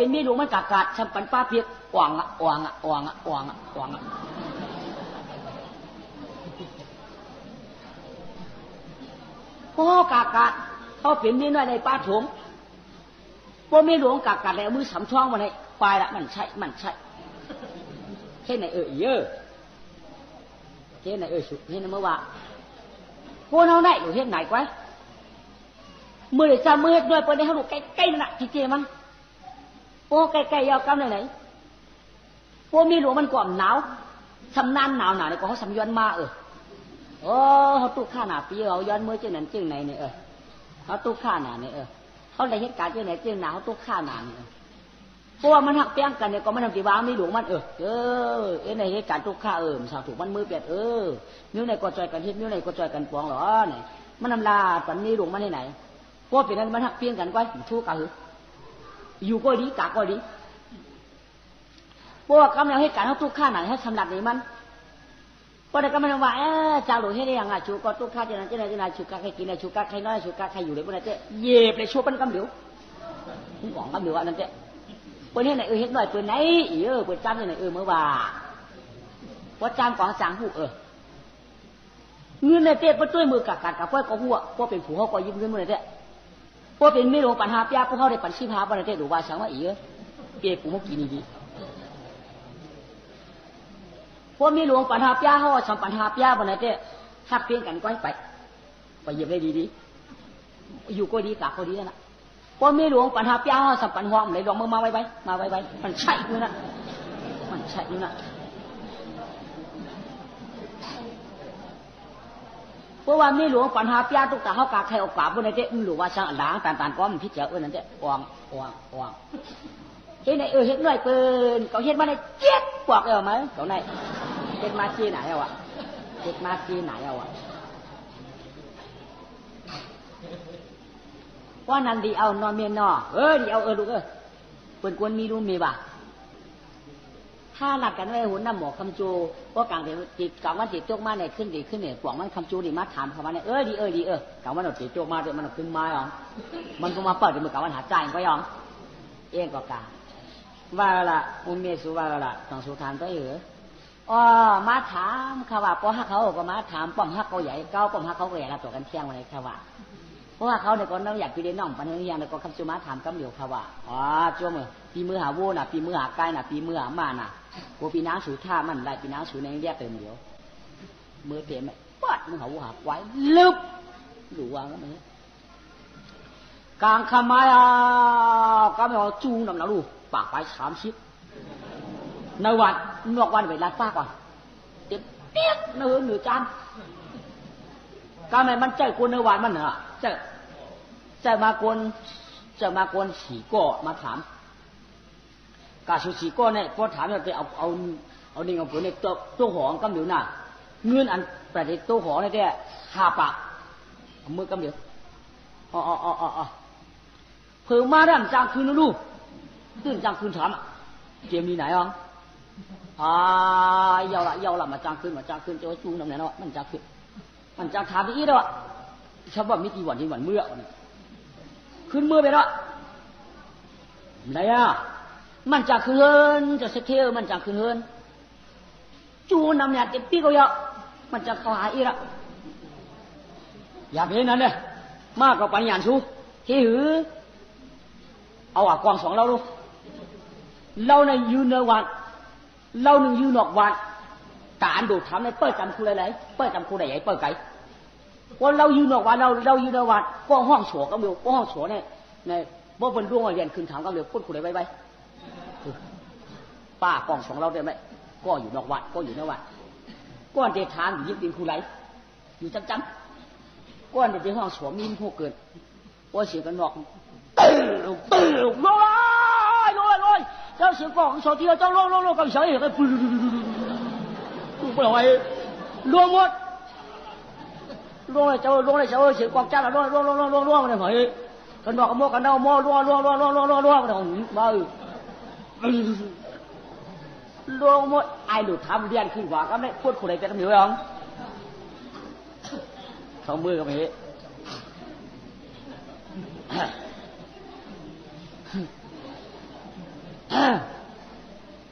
เป็นมีหลวงมันกากาดชำปันป้าเพียกอ่วงอ่ะอ่วงอ่ะอ่วงอ่ะอ่วงอ่ะอ่วงอ่ะพ่อกากาดเขาเป็นมีน้อยในป้าถงพ่อมีหลวงกากาดแล้วมือสำช่องมาในปลายละมันใช่มันใช่เช่นไหนเยอะเช่นไหนสุดเช่นไหนเมื่อวานพวกเราได้อยู่เช่นไหนกว่ามือเดี๋ยวจะมือด้วยไปในเขาดูใกล้ๆนั่นแหละที่เจมันโอ้ใกล้ๆยาวกำไหนพวกมีหลวงมันกว่าหนาวสำนานหนาวเนี่ยก็เขาสำยวนมาโอ้เขาตุกข้าหนาปีเขาย้อนมือเจ้านั้นเจ้าไหนเนี่ยเขาตุกข้าหนาเนี่ยเขาได้เหตุการณ์เจ้าไหนเจ้าหนาเขาตุกข้าหนาเนี่ยเพราะว่ามันหักเปี้ยงกันเนี่ยก็มันทำตีบ้ามีหลวงมันในเหตุการณ์ตุกข้ามันสาวถูกมันมือเปียดนิ้วไหนก็จอยกันเฮ็ดนิ้วไหนก็จอยกันปองหรอเนี่ยมันนำลาปันมีหลวงมันที่ไหนเพราะเป็นนั้นมันหักเปี้ยงกันไว้ชู้กันอยู่ก็ดีกะก็ดีเพราะว่ากำลังเหตุการณ์เขาตุกข้าหนาให้สำหรับนี้มันพอได้ก็มันว่าเจ้าหลวงให้ได้ยังชูก็ตุกข้าเจ้านั้นชูกะใครกินชูกะใครน้อยชูกะใครอยู่เลยพวกนั้นเจ๊เย็บเลยชูปั้นกำเหลียวมึงหวังกำเหลียวอันนั้นเจ๊เปิดให้ไหนเฮ็ดหน่อยเปิดไหนเปิดจ้ำที่ไหนเมื่อว่าเพราะจ้ำของจางหูเงินในเจ๊เปิดด้วยมือกัดกับพ่อก็หัวพ่อเป็นผู้เขาก็ยิ้มเงินมือในเจ๊พ่อเป็นไม่ลงปัญหาปียพวกเขาได้ปัญชีพาปัญหาเจ๊ดูว่าสังว่าเปียกูเขากินดีพวกมีหลวงปัญหาปียเขาทำปัญหาปียปัญหาเจ๊ทักเพียงกันก้อยไปเยี่ยมได้ดีอยู่ก็ดีกะก็ดีนะพอมีหลวงปัญหาปียเขาสัมปันห้องไหนลองมาไว้มันใช่อยู่นะมันใช่อยู่นะเพราะว่ามีหลวงปัญหาปียตุกตาเขากาใครออกปากบนนั้นเจ๊หรือว่าช่างด่างต่างๆก็มันพิจารณานั่นเจ๊อ่วงเฮ็ดไหนเฮ็ดหน่อยเปิ้นเขาเฮ็ดมาในเจี๊ยบกว่าไหมเขาไหนเฮ็ดมาจีไหนเฮ็ดมาจีไหนว่านั่นดีเอานอนเมียนอดีเอาลูกเปิ้นควรมีรู้มีบ่ถ้าหลักกันไว้หุ่นน้ำหมอกคำจูว่าการติดกลางวันติดโจกมาเนี่ยขึ้นเนี่ยกว่างมันคำจูดีมาถามเขาว่าเนี่ยดีกลางวันเราติดโจกมาด้วยมันขึ้นมามันก็มาเปิดในมือกลางวันหาใจก็ยังก็กาว่าละมุนเมสุว่าละต้องสุธานก็มาถามเขาว่าป้อฮักเขาก็มาถามป้อมฮักเขาใหญ่เก้าป้อมฮักเขาใหญ่ละตัวกันเที่ยงวันนี้เขาว่าเพราะว่าเขาเนี่ยก็น้ำอยากไปเรียนน้องปัญญาเนี่ยก็คำจูมาถามกำเหลียวเขาว่าจ้วมือปีมือหาวูน่ะปีมือหาไก่น่ะปีมือหามาน่ะกูปีน้ำสูท่ามันได้ปีน้ำสูในเรียกเต็มเดียวมือเต็มไหมปัดมือหาวูหาไว้ลึบหรือว่าก็ไม่กลางขมายก็ไม่เอาจูนำเราดูปากไป30ในวันนอกวันไปลาดฟ้าก่อนเต็มเปี้ยเนื้อจานก็ไม่มันใจคนในวันมันเหรอจะมากวนสีก้อมาถามกาสุสีก้อเนี่ยพอถามเราจะเอานี่เอาผลในตัวหองกำเหลียวน่ะเงื่อนอันประเดี๋ยวตัวหองเนี่ยได้5 ปากมือกำเหลียวเพิ่มมาได้จางคืนนะลูกตื่นจางคืนถามเกมนี้ไหนอ่ะยาวละมาจางคืนจะจูงทำไหนเนาะมันจางคืนมันจางถามที่อีแล้วชาวบ้านมีกี่วันที่วันเมื่อขึ้นเมื่อไปแล้วไหนมันจางคืนจะเสถียรมันจางคืนจูนำเนี่ยเต็มปีก็เยอะมันจะเข้าหาอีละอย่าเพี้ยนนั่นเลยมากกว่าปัญญาชูที่หือเอากอง2เราดูเราในยืนเนวันเราหนึ่งยืนนอกวันการดูทำในเปิดจำคูอะไรเปิดจำคูไหนใหญ่เปิดไก่ว่าเรายืนนอกวันเรายืนนอกวันก็ห้องโฉก็มีก็ห้องโฉในบ่บนร่วงเรียนคืนถามก็เร็วพูดคูไหนไปป้ากอง2เราได้ไหมก็อยู่นอกวันก็อยู่นอกวันก้อนเดทานอยู่ยิ่งตีนคูไหนอยู่จำก้อนเดห้องโฉมีพวกเกินว่าเสียกันนอกลอยเจ้าเสียงกองโซเทียเจ้าโลกับเฉยก็ปุ๊บไปเลยรวมหมดรวมเลยเจ้าเสียงกองจ้าละรวมเลยเหรอกันบอกกันโมกันเน่ารวมมารวมหมดไอ้หลุดทำเรียนขึ้นกว่าก็ไม่พูดคนใดจะทำอยู่ยังสองมือกับเฮ้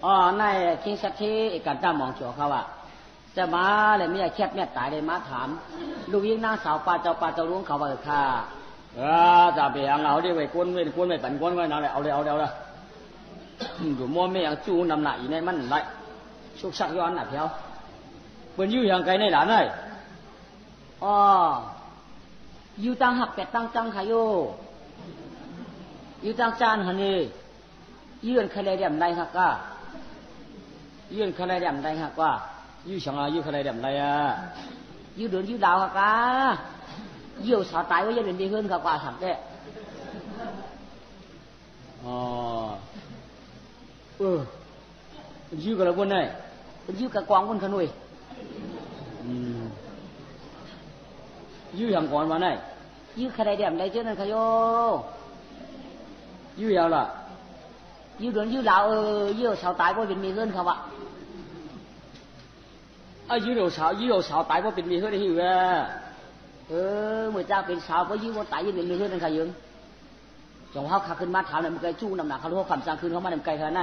อ๋อในคิงสักทีกันตามมองจัวเขาว่าจะมาเลยไม่ได้แคบแม่ตายเลยมาถามลูกยิงนางสาวปลาเจ้าลุงเขาว่าค่ะจะไปยังเอาดิไว้กวนไม่ปั่นกวนไว้นั่นแหละเอาเลยอยู่มัวไม่ยังจูนำหนักอีในมันไรชุกชักย้อนหนักเพียวเป็นยู่อย่างไกลในหลานเลยอ๋ออยู่ตั้งหักเป็ดตั้งจังขยโยอยู่ตั้งจานหันนี่ยื่นคะแนนเดียมไรฮักก้ายื่นคะแนนเดียมไรฮักว่ายู่ช่างยื่นคะแนนเดียมไรยู่เดินยู่ดาวฮักก้ายู่สาวตายว่าจะเดินดีขึ้นฮักว่าทำได้อ๋อยู่กับเราคนไหนยู่กับกวางคนขนุยยู่อย่างก่อนมาไหนยู่คะแนนเดียมไรเจ้านั่นขยโยยู่ยาวล่ะยู่เดินยู่ดาวยู่สาวตายว่าเป็นมีเงินเขาวะยู่สาวตายว่าเป็นมีเงินได้หิวเมื่อเจ้าเป็นสาวเพราะยู่ว่าตายยังเป็นมีเงินนั่นใครยังจงเขาขับขึ้นมาถามเลยมันไกลจู้น้ำหนักเขารู้ว่าความจางคืนเขามาเนี่ยไกลขนาดไหน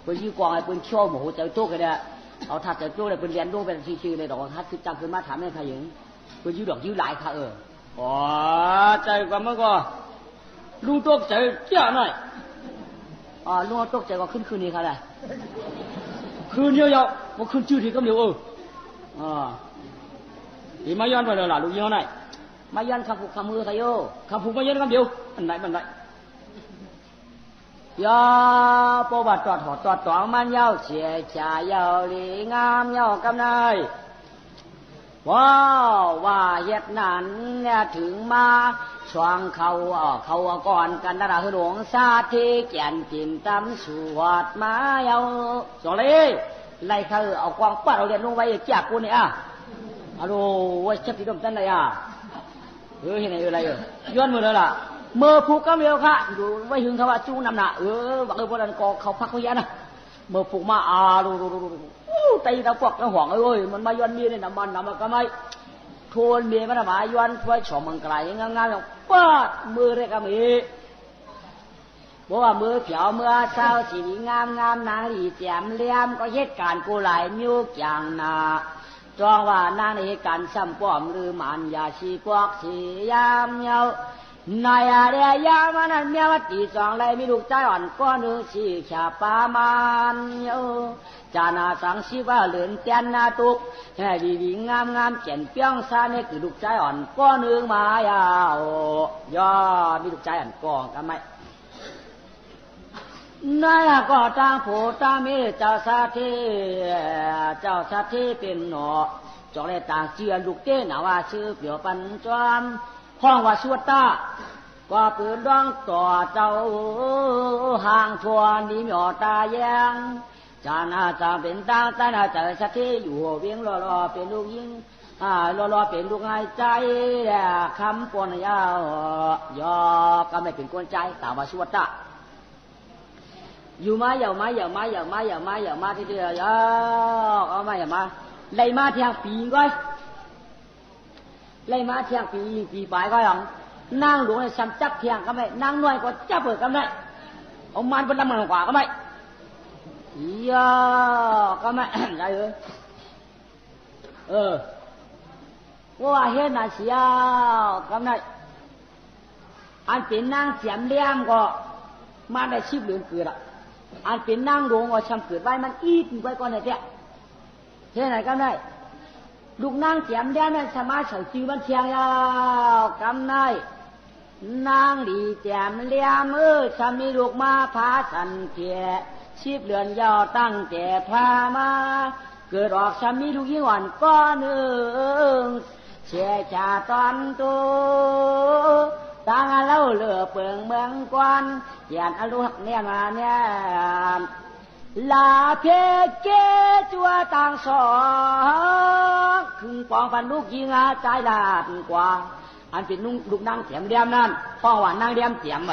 เพื่อยู่กองไอ้ปืนเขี้ยวหมูใจโต๊ะกันเนี่ยเอาถัดใจโต๊ะเลยปืนเรียนโต๊ะเป็นชีเลยดอกฮัทคือจางคืนมาถามเนี่ยใครยังเพื่อยู่ดอกยู่หลายค่ะอ๋อใจกว่าเมื่อก่อนลุงโต๊ะใจเจ้าหน่อยลุงตกใจก็ขึ้นนี้ค่ะเลยคืนเยอะๆว่าขึ้นชื่อที่ก็เดียวที่มาย้อนไปเลยล่ะลุงยี่ห้อไหนมาย้อนขับผูกขับมือใครโย่ขับผูกมาย้อนกันเดียวอันไหนยาปวัดตอดมันยาวเสียชายาวลีงามยาวกำไนว้าวว่าเฮ็ดนั้นเนี่ยถึงมาช่วงเขาก่อนกันนะหลวงสาธิแก่นกินตำสวดมาเอาสอเลยไล่เขาเอากวางปัดเอาเรียนลงไว้แจกกูเนี่ยฮัลโหลว่าชักที่ดมตันเลยเห็นอะไรย้อนมือเลยล่ะเมื่อผูกก็เดียวค่ะดูไว้หึงเขาว่าจู้นำหน้าบักพวกนั้นก็เขาพักเขาแย่นะเมื่อผูกมาดูตีตะกวักตะห่วงมันมาย้อนมีเนี่ยน้ำมันก็ไม่โทนเมียมันมาย้อนไว้ฉ่อมังกรายงามอย่างป้ามือเรียกมีบอกว่ามือเผียวเมื่อเช้าสีงามนางดีแจ่มเลี้ยมก็เหตุการณ์กูหลายนิ้วอย่างนาจองว่านางในเหตุการณ์ซ้ำป้อมหรือมันยาชีกวักสียามเยานายเดียยามันนั่นเมียวัดตีสองเลยมีลูกใจอ่อนก้อนหนึ่งสีขาวปามันจานาสังสีว่าเหลือนเตียนนาตุกแห่ดีงามเจียนเปี้ยงซาเนี่ยคือลูกใจอ่อนก้อนหนึ่งมายาวย่อมีลูกใจอ่อนก้อนกันไหมนายก็ตั้งโผตั้งมีเจ้าสัตย์เป็นหนอจอกเลยต่างเจียนลูกเต้นว่าชื่อเปียวปันจอมห้องว่าสวดตาก็ปืนร้องต่อเจ้าห่างทวนนี้หยอตาแยงจานาจาเป็นตาตานาเจอสัตย์อยู่เวียงรอเป็นลูกยิงรอเป็นลูกหายใจคำปนยาวยอก็ไม่เป็นกวนใจแต่ว่าสวดตาอยู่มาอย่ามาที่เดียวเอามาอย่ามาไล่มาเที่ยงปีก้อยไล่มาเที่ยงปีปลายก้อยหรอนั่งหลวงในซ้ำจับเที่ยงก็ไม่นั่งน้อยก็จับเปิดก็ไม่เอามันเป็นลำมันกว่าก็ไม่ก็ไม่อะไรว่าเฮ็ดน่ะเสียวก็ไม่อันเป็นนั่งเสียมเลี้ยมก็มาได้ชีพเหลืองเกิดอันเป็นนั่งหลวงก็ช้ำเกิดไว้มันอีดไว้ก่อนไหนเจ้าเท่ไหนก็ได้ลูกนางเสียมเดียวนั่นสมาชิกจีวันเทียงยาวกำไนนางดีแจ่มเลี้ยมชามีลูกมาพาสันเทียชีพเลือนยาวตั้งแต่พามาเกิดออกชามีลูกยิ่งอ่อนก้อนหนึ่งเสียชาตอนตัวตั้งเล่าเลือเปิงเมืองกวนหยาดอรุณเนี่ยมาเนี่ยลาเพเกจัวต่างสองขึ้นปองพันลูกยิงใจลาดกว่าอันเป็นลูกนางเสียมเดียมนั่นพ่อว่านางเดียมเสียมไหม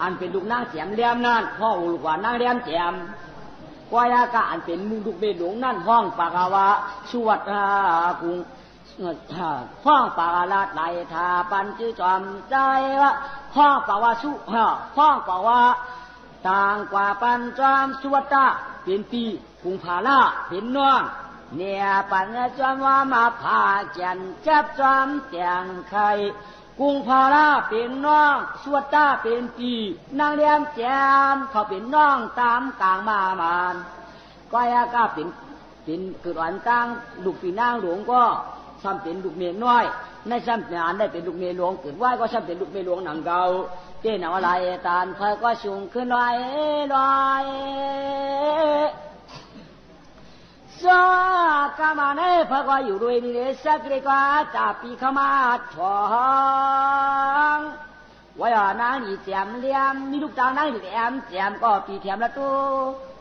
อันเป็นลูกนางเสียมเดียมนั่นพ่อลูกว่านางเดียมเสียมกวยากะอันเป็นลูกเบดหลงนั่นห้องปากาวะชวดกุงห้องปากาลาดไหลทาปันจื้อจอมใจวะห้องปากว่าสุห้องปากว่า ต่างกว่าปัญจามสุวัตตาเป็นปีกุงพาลาเป็นน้องเนี่ยปัญจามว่ามาพาจันจับจอมแตงไข่กุงพาลาเป็นน้องสุวัตตาเป็นปีนางเลี้ยมแจมเขาเป็นน้องตามกลางมามานก็ยากาเป็นเกิดวันตั้งลูกปีนางหลวงก็ซ้ำเป็นลูกเมียน้อยในซ้ำงานได้เป็นลูกเมียหลวงเกิดว่าก็ซ้ำเป็นลูกเมียหลวงหนังเก่าเจ้าหน้าอะไรตานเธอก็สูงขึ้นลอยลอยสากามาเน่พระก็อยู่ด้วยนี่เลยสักเล็กว่าจับปีเข้ามาทองว่านางนี่แจมเลี้ยมมีลูกตานางนี่แจมก็ปีแถมละตัว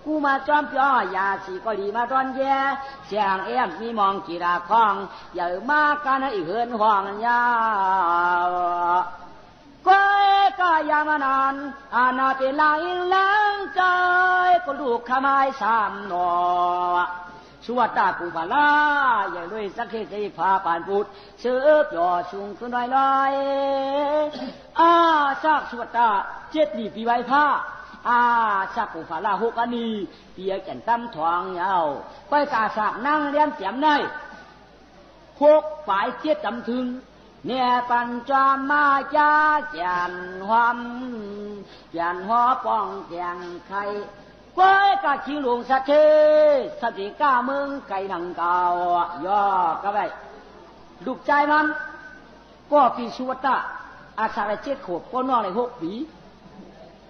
กูมาจอมย่อยาสีก็ดีมาตอนแย่เสียงมีมองกีฬาคล้องใหญ่มากกันอีเหินห้องยาวก็ยามานานอาณาเป็นลางอิงลังใจก็ลูกขมายสามหนอสวัสดากุภาลาอย่าด้วยสักเทศพาปานพุทธเสือปล่อสูงขึ้นลอยซากสวัสดาเจ็ดดีปีใบผ้าสักกุภาลาหกอันนี้เปียกแก่นตั้มทองยาวก้อยกาสากนั่งเลี้ยมแจ่มในหกฝ่ายเจ็ดจำถึงเนี่ยปัญจามาจาจันหอมจันหัวป้องแจงไข่ก้อยกาขี้หลวงสัตเทสติก้าเมืองไก่หนังเก่าย่อก็ไปลูกใจมันก็ปีสุวัตตาอาสาเจ็ดขวบก็น้องเลย6 ปี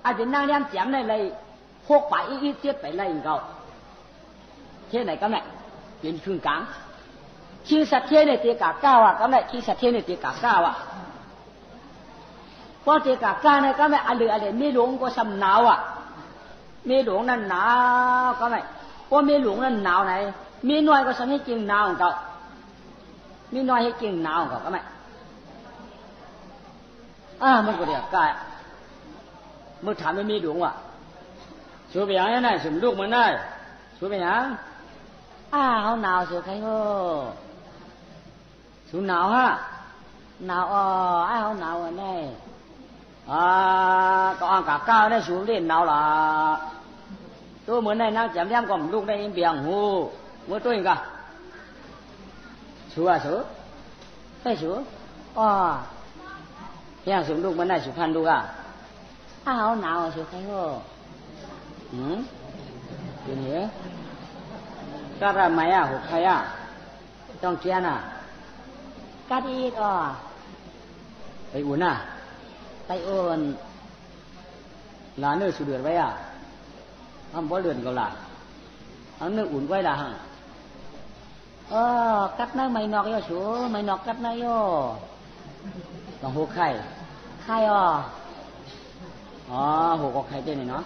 อาจจะนั่งเลี้ยงแจ่มในเลย6 ไปอีกเจ็ดไปเลยเก่าเท่ไหนก็ไม่เป็นครึ่งกลางขี้สัตเทในเตียกาก้าวก็ไม่ขี้สัตเทในเตียกาก้าวเพราะเตียกาก้าเนี่ยก็ไม่อะไรไม่หลงก็สำหนาวมีหลวงนั่นหนาวก็ไม่เพราะมีหลวงนั่นหนาวไหนมีน้อยก็สำให้กินหนาวของเขามีน้อยให้กินหนาวของเขาก็ไม่มันก็เดียวกันเมื่อถามไม่มีหลวงว่ะชูไปยังไงสมลูกมันได้ชูไปยังเขาหนาวเสียใครก็ชูหนาวฮะหนาวเขาหนาวอันนี้ก็อ่างกาก้าวได้สูงเล่นหนาวล่ะตัวเหมือนในนั่งแจ่มแย้มก็ลูกได้เบี่ยงหูเมื่อตัวเองก็ชัวชัวไม่ชัวยังสูงลูกมันได้สุพรรณดูก็เขาหนาวเสียใครก็เป็นเหรอก็ทำไมหกใครต้องเชียร์กัดอีกไปอุ่นไปอุ่นหลานเนื้อสุดเดือดไว้ทำบ่เดือดก็หลานเอาเนื้ออุ่นไว้ละฮะกัดเนื้อไม่นอกย่อชัวไม่นอกกัดเนื้อย่อต้องหกไข่หกก็ไข่เจ้านี่เนาะ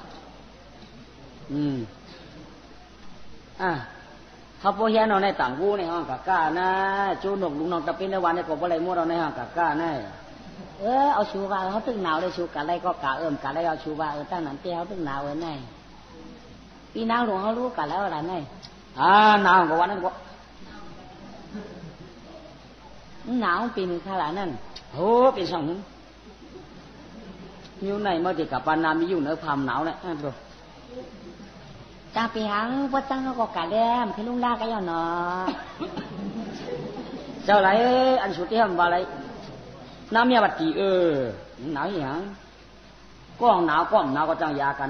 เขาพวกเฮียนเราในต่างวูในห้องกะก้านะจูนกลุงน้องตะเป็นในวันในกบอะไรมั่วเราในห้องกะก้านะเอาชูว่าเขาตึงหนาวได้ชูกะไรก็กะกะไรเอาชูว่าตั้งนั้นเตี้ยเขาตึงหนาวไงปีนางหลวงเขารู้กะแล้วอะไรไงหนาวกว่าวันนั้นก็หนาวปีนึงขนาดนั้นโอ้เป็นสองอยู่ในเมื่อที่กับปานามีอยู่เนื้อความหนาวเนี่ยดูจาปีหังวัดจังเขาก็กะแดมพี่ลุงด่ากันเนาะเจ้าไรอันสุดที่ทำอะไรน้ำเมียบัดจีหนาวอย่างก้องหนาวก็จังยากัน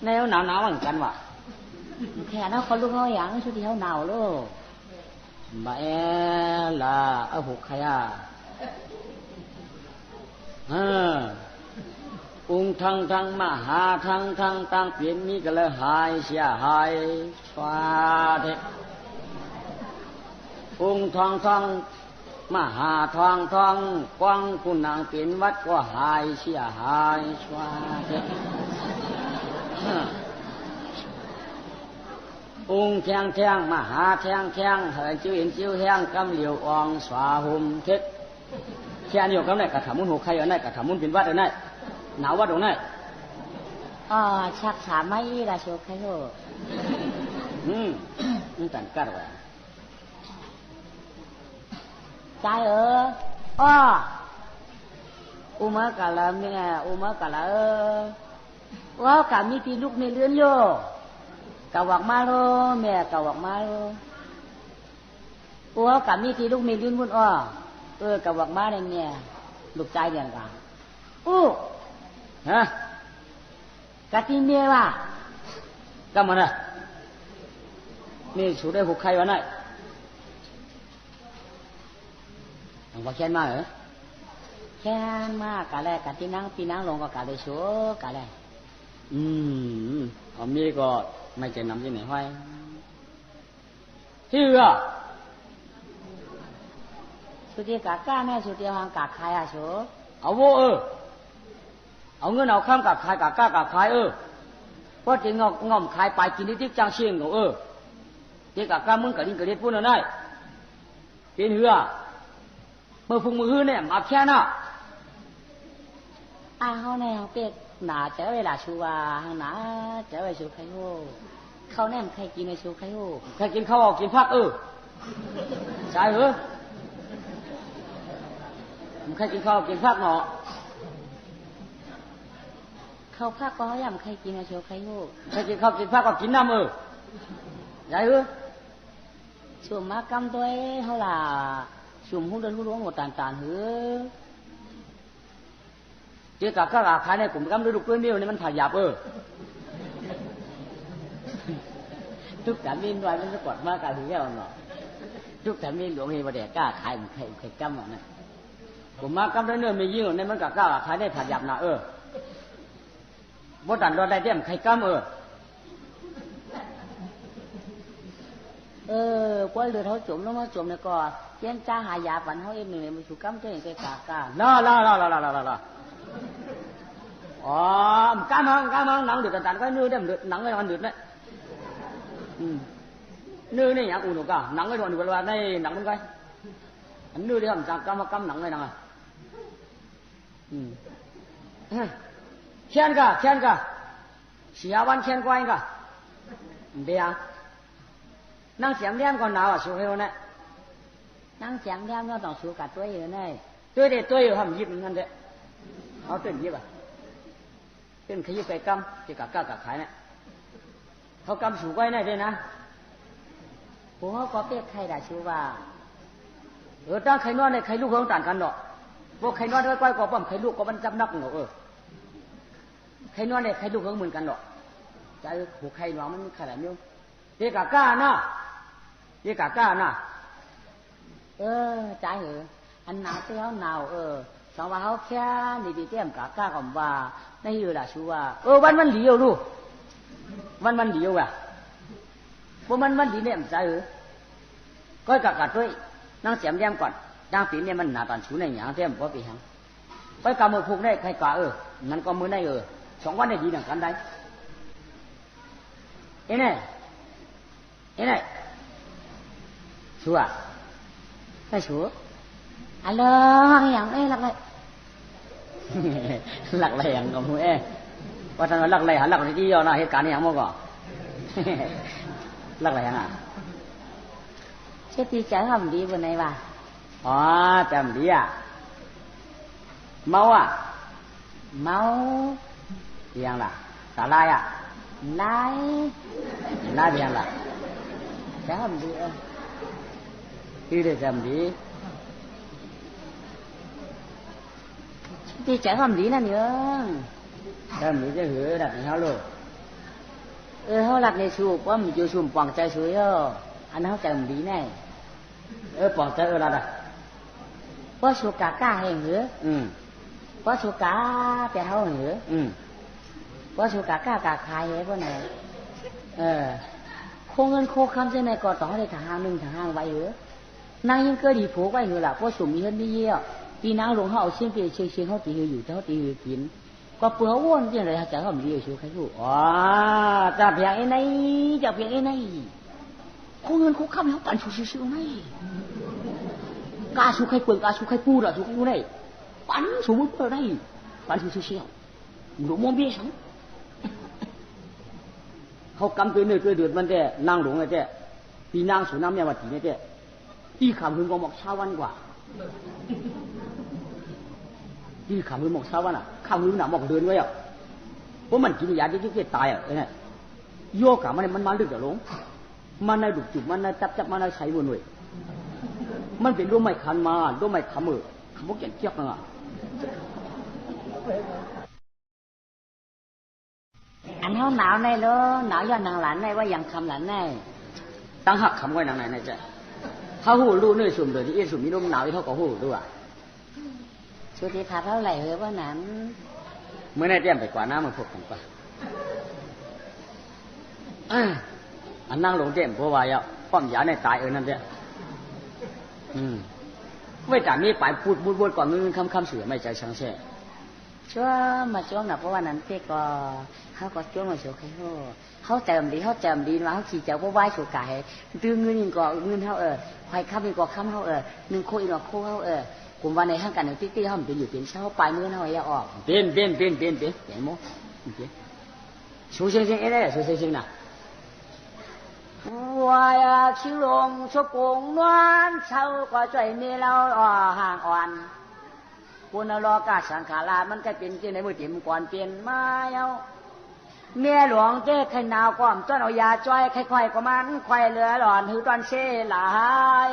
แนวหนาวเหมือนกันว่ะแค่นั้นคนลูกเขาอย่างชุดที่เขาหนาวลูกบ่ละหกใครองค์ทั้งมหาทั้งตั้งเปลี่ยนมีก็เลยหายเสียหายชวาเทองค์ทั้งมหาทองกว้างคุณนางเปลี่ยนวัดก็หายเสียหายชวาเทองค์แทงมหาแทงเหินจิ้วเห็นจิ้วแห้งกำเหลียวอองสวาหุมเทศแค่นี้ก็ได้กระถามุนหกใครเอาได้กระถามุนเป็นวัดเอาได้หนาววัดตรงไหนชักสามไม่ละโชคใครโหนี่ตันกัดว่ะใจอุมะกะละเนี่ยอุมะกะละ ว้าวกะมีตีลูกในเรือนโยกะวักมาโลแม่กะวักมาโลว้าวกะมีตีลูกในเรือนมุ่นอ้อกะวักมาได้เนี่ยลูกใจเดียงกะฮะกะตีเมียว่ะกะมันน่ะนี่สูได้หุกใครวะน่ะว่าแค้นมาเหรอแค้นมากกะแลกะที่นั่งปีนั่งลงก็กะเลยชัวกะแลเอามีก็ไม่ใจนำที่ไหนห้อยที่สุดที่กะก้าแม่สุดที่หางกะขายชัวเอาโว้เอาเงินเอาข้ามกะขายกะก้ากะขายเพราะที่งอมขายไปกินที่จังเชียงเขาที่กะก้ามึงกะดิ้งกะเด็ดพูดอะไรเป็นเหือเมื่อฟุ้งมือเนี่ยมาแค่น่ะเขาเนี่ยเขาเป็ดหนาเจ้าเวลาชูว่าหางหนาเจ้าเวลาชูไข่โห่เขาแน่ใครกินในชูไข่โห่ใครกินข้าวกินผักใช่เหรอมันใครกินข้าวกินผักเนาะข้าวผักก็เขาย่ำใครกินในชูไข่โห่ใครกินข้าวกินผักก็กินน้ำใช่เหรอช่วงมากำตัวเขาล่ะชุมหุ้นเดินหุ้นล้วงหมดต่างๆหือเจ้ากับข้าขายในกลุ่มกำลังดูกล้วยเมี่ยวนี่มันถ่ายหยาบทุกแต่มีนวายมันจะกดมากการถือแก้วเนาะทุกแต่มีหลวงเฮบเดก้าขายมันใครกำอ่ะนะกลุ่มมากำลังเนื้อไม่ยิ่งในมันกับก้าขายได้ถ่ายหยาบนะบ่ตันรอได้เดี่ยมใครกำกล้วยเดือดเขาจุ่มแล้วมาจุ่มเนี่ยก็เจ้าจ้าหายาฝันเขาเองหนึ่งเลยมันถูกกั้มเจ้าอย่างไกลกาล่าอ๋อกามังหนังเดือดต่างๆก็เนื้อเดี่ยมเดือดหนังไอ้วันเดือดเนี่ยเนื้อนี่อย่างอุ่นหนูกะหนังไอ้วันเดือดว่าในหนังมันไงอันเนื้อเดี่ยมจากกำหนังไอ้หนังเชียนกะเสียวันเชียนกว่าเองกะเดี๋ยวนั่งเสียงเลี้ยงก่อนหนาวสูเฮลเนี่ยนั่งเสียงเลี้ยงเราต้องสูกัดตัวอยู่เนี่ยตัวอยู่ทำยิบนั่นเด้เอาเต้นยิบเต้นขยิบไปกำจะกักขายเนี่ยเขากำสูไว้เนี่ยด้วยนะพวกเขาก็เปียกใครด่าชื่อว่าตั้งใครนอนในใครลูกเขาต่างกันเนาะพวกใครนอนด้วยก้อยก็ปั้มใครลูกก็มันจำนักเนาะใครนอนในใครลูกเขาเหมือนกันเนาะใจหัวใครนอนมันขนาดนี้เด็กก้านะใจอันหนาวเตี้ยวหนาวสองว่าเขาแค่ดีเตี้ยมกะก้าก่อนว่าในอยู่ล่ะชัววันเดียวลูกวันเดียวพวกมันดีเนี่ยใจก็กะด้วยนั่งเสียมแย้มก่อนดังปีเนี่ยมันหนาตอนชูในหยางเตี้ยมก็ปีหังไปกำมือผูกได้ใครกะนั่นก็มือได้2 วันได้ดีหนังกันได้เnày chú cái chú alo hăng yang lắc lại yang ngom huếว่าทางlắc lại hả lắcที่ย่อหน้าเหตุการณ์นี้ยังมั้งก่อlắc lạiยังเชื่อตีใจทำดีบนไหนวะจำดีเมายังล่ะตาลายลายยังล่ะจะทำดีที่ได้ทำดีที่จะทำดีนั่นเองทำดีจะหือดัดในเขาลูกเขาหลักในสูบว่ามันอยู่สูบปองใจสวยอันนั้นเขาใจมันดีแน่ปองใจละดัดว่าสูกากาแห่งหือว่าสูกาแต่เขาหือว่าสูกากาขายเหรอพวกไหนโคเงินโคคำเส้นในก่อต่อได้ทางหนึ่งทางไว้เหรอนางยังเกิดดีผูกไว้เหรอล่ะเพราะสุ่มมีเงินไม่เยี่ยปีนางหลวงเขาเอาเชียงไปเชียงเขาตีอยู่เขาตีกินก็เปลือกวนยังไงจะเขาดีอยู่ใครรู้จะเพียงไอ้ไหนโคเงินโคคำเขาปั่นชูชิวๆไหมกาชูใครเปิดกาชูใครปูล่ะชูใครปูไหนปั่นชูมุ้งเปิดได้ปั่นชูชิวๆหลวงมองเบี้ยสังเขากำตัวเนื้อตัวเดือดมันแต่นางหลวงไงแต่ปีนางสูน้ำเนี่ยวัดจีเนี่ยแต่ปีขำหึงก็หมอกชาวันกว่าปีขำหึงหมอกชาวันขำหึงหนาหมอกเดินไว้ เพราะมันกินยาที่จะตายอ่ะเนี่ยโยกะมันมาลึกเดี๋ยวลงมันในดุจุมันในจับมันในใช้บนหน่วยมันเป็นร่มไม้คันมาร่มไม้ขมือขมุกแก่เจี๊ยบอ่ะอันเขาหนาวในเลยหนาวย้อนนางหลานในว่ายังคำหลานในตั้งหักคำไว้นางไหนในใจเขาหูรู้เนื้อสุ่มเดือดที่เอสุ่มมีลมหนาวที่เขาก็หูรู้อ่ะชุดที่พัดเท่าไหร่เฮ้ยว่านั้นเมื่อในเตี้ยมไปกว่าน้ำมันพกกันไปอันนั่งลงเตี้ยมเพราะว่าอย่าป้อมยาในตายนั่นเตี้ยไม่จากนี้ไปพูดบวชก่อนมึงคำเสือไม่ใจช่างแช่ช่วมาช่วงน่ะเพราะว่านั้นเตี้ยก็เขาก็ช่วงมาโชว์ใครเขาเจิมดีว่าเขาขี่เจ้าเพราะไหว้โชว์กายดื้อเงินยิงก่อเงินเขาควายข้ามยิงก่อข้ามเขาหนึ่งโคอีกหนึ่งโคเขากลุ่มวันในห้างกันหนึ่งตี้เขาเป็นอยู่เป็นเช้าปลายมือเขาอย่าออกเป็นใหญ่โม่ชูเชิงอะไรชูเชิงน่ะว่าชิลงชกงนวลเช้าก็ใจมีเราห่างอ่อนปุณโลกาสังขารามันก็เป็นที่ในมือถิ่มก่อนเปลี่ยนมาเอาเมียหลวงเจ้ไข่นาวความต้นเอายาจ้อยไข่ควายก็มันควายเหลือหลอนหือตอนเช่หลาย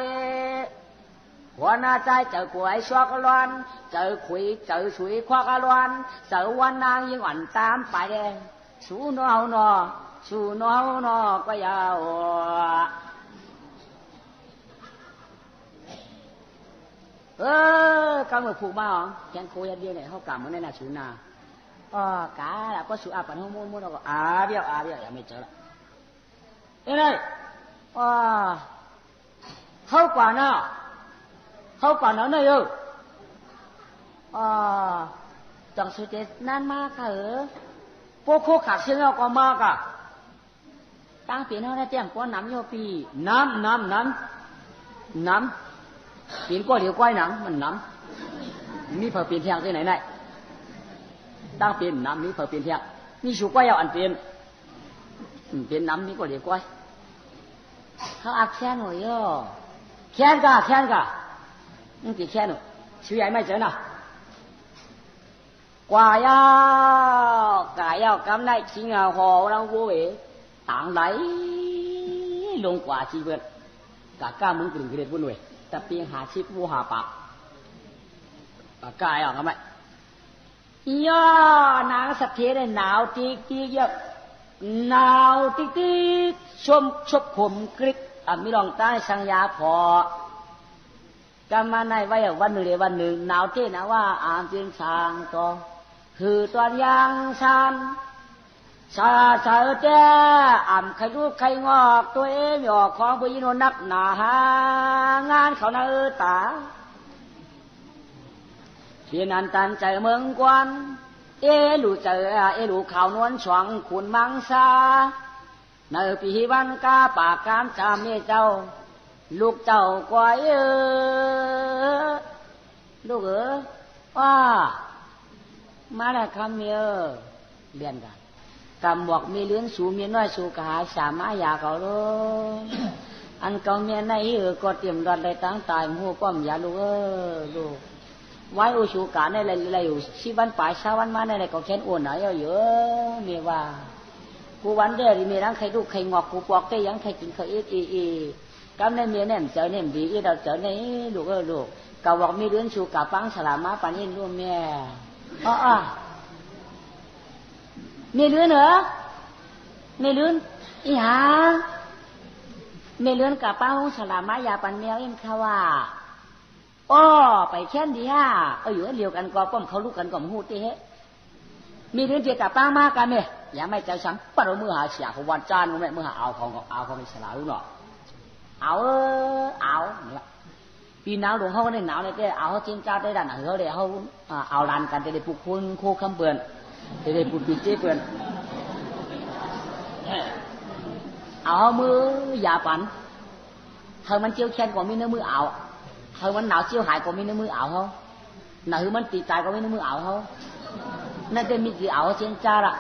หัวหน้าใจเจอกวยชอกล้วนเจอขุยเจอฉุยควักล้วนเจอวันนางยิ่งอ่อนตามไปเด้ชูนอหนอชูนอหนอก็ยาวกำมือผูกมาหรอแขนโคยัดเดียวเนี่ยเขากำมือในหน้าชูนากาละก็ชูอาปันห้องมุ้งเราก็เบี้ยวอย่าไม่เจอละเอ้ยเลยเข้ากว่าน่ะเข้ากว่านั้นเลยจังสุดเด็ดนั่นมากค่ะพวกโคขาดเชื่อก็มากอ่ะตั้งเปลี่ยนเขาได้แจ้งก้อนน้ำโยปีน้ำเปลี่ยนก้อนเดียวก้อยหนังมันน้ำมีเผาเปลี่ยนเทียงที่ไหนไหนตั้งเปลี่ยนน้ำมีเผาเปลี่ยนเทียงมีชูก้อยเอาอันเปลี่ยนน้ำมีก้อนเดียวก้อยเขาอักแค่หน่อยแค่กะมึงกี่แค่หนูชื่อใหญ่ไม่เจอน่ะกว่ายากายากำได้ชิงหอเราโว้ยต่างไหลลงกว่าชีวิตกะก้ามึงกลุ่มกิเลสวุ่นเว้ยแต่เพียงหาชีพวัวหาปะกายออกกันไหมย่อนางสัตย์เทได้หนาวติ๊กเยอะหนาวติ๊กชบขมกริกมีรองใต้สังยาพอกำมาในไว้วันหนึ่งหนาวเท่นะว่าอ่านเพียงสางต่อคือตอนยังชันชาเจ้อ่ำใครรูปใครงอกตัวเองหยอกของผู้ยินนักหนาหางานเขานาตาเพียนันตันใจเมืองกวนลูเจอลูขาวนวลสวงขุนมังซาในปีวันกาปากกามจามเมเจ้าลูกเจ้ากวยลูกว่ามาได้คำเมียเรียนกันกำบอกมีเลี้ยงสูมีน้อยสูกหาสามายาเขาเลยอันเก่าเมียในก็เตรียมรัดเลยตั้งตายหัวป้อมยาลูกลูกไว้อุชูกาในอะไรอยู่ชีวันป่ายชาวันมาในอะไรก็แค่อ้วนหน่อยเยอะเมียว่ากูวันเดียวมีร่างใครลูกใครงอกกูปอกได้ยังใครกินเขาอีกำในเมียเนี่ยเจอเนี่ยดีเราเจอในลูกลูกกำบอกมีเลี้ยงสูกาปังสลามาปานินร่วมแม่มีเลื่อนเหรอมีเลื่อนอีหามีเลื่อนกับป้าของสลามายาปันแมวเอ็มเขาว่าไปแค่นดีอยู่เดียวกันก็ป้อมเขาลูกกันก็หูตีเฮมีเลื่อนเจียกับป้ามากกันเนี่ยอย่าไม่ใจช้ำปะเราเมื่อหาเสียของวันจานเมื่อหาเอาของสลาลูกหน่อเอาเนี่ยปีหนาวหลวงเขาได้หนาวเลยเอาเขาจิ้มจ้าได้ดันเขาเลยเขาเอาลันกันจะได้ปลุกคุณโคคำเปื่อนจะได้ปลุกปีเจี๊ยเปื่อนเอามือยาปั่นเธอมันเจียวแค้นกว่ามีเนื้อมือเอาเธอมันหนาวเจียวหายกว่ามีเนื้อมือเอาเขาหนาวมันตีตายกว่ามีเนื้อมือเอาเขานั่นจะมีกี่เอาเชียงจ้าละ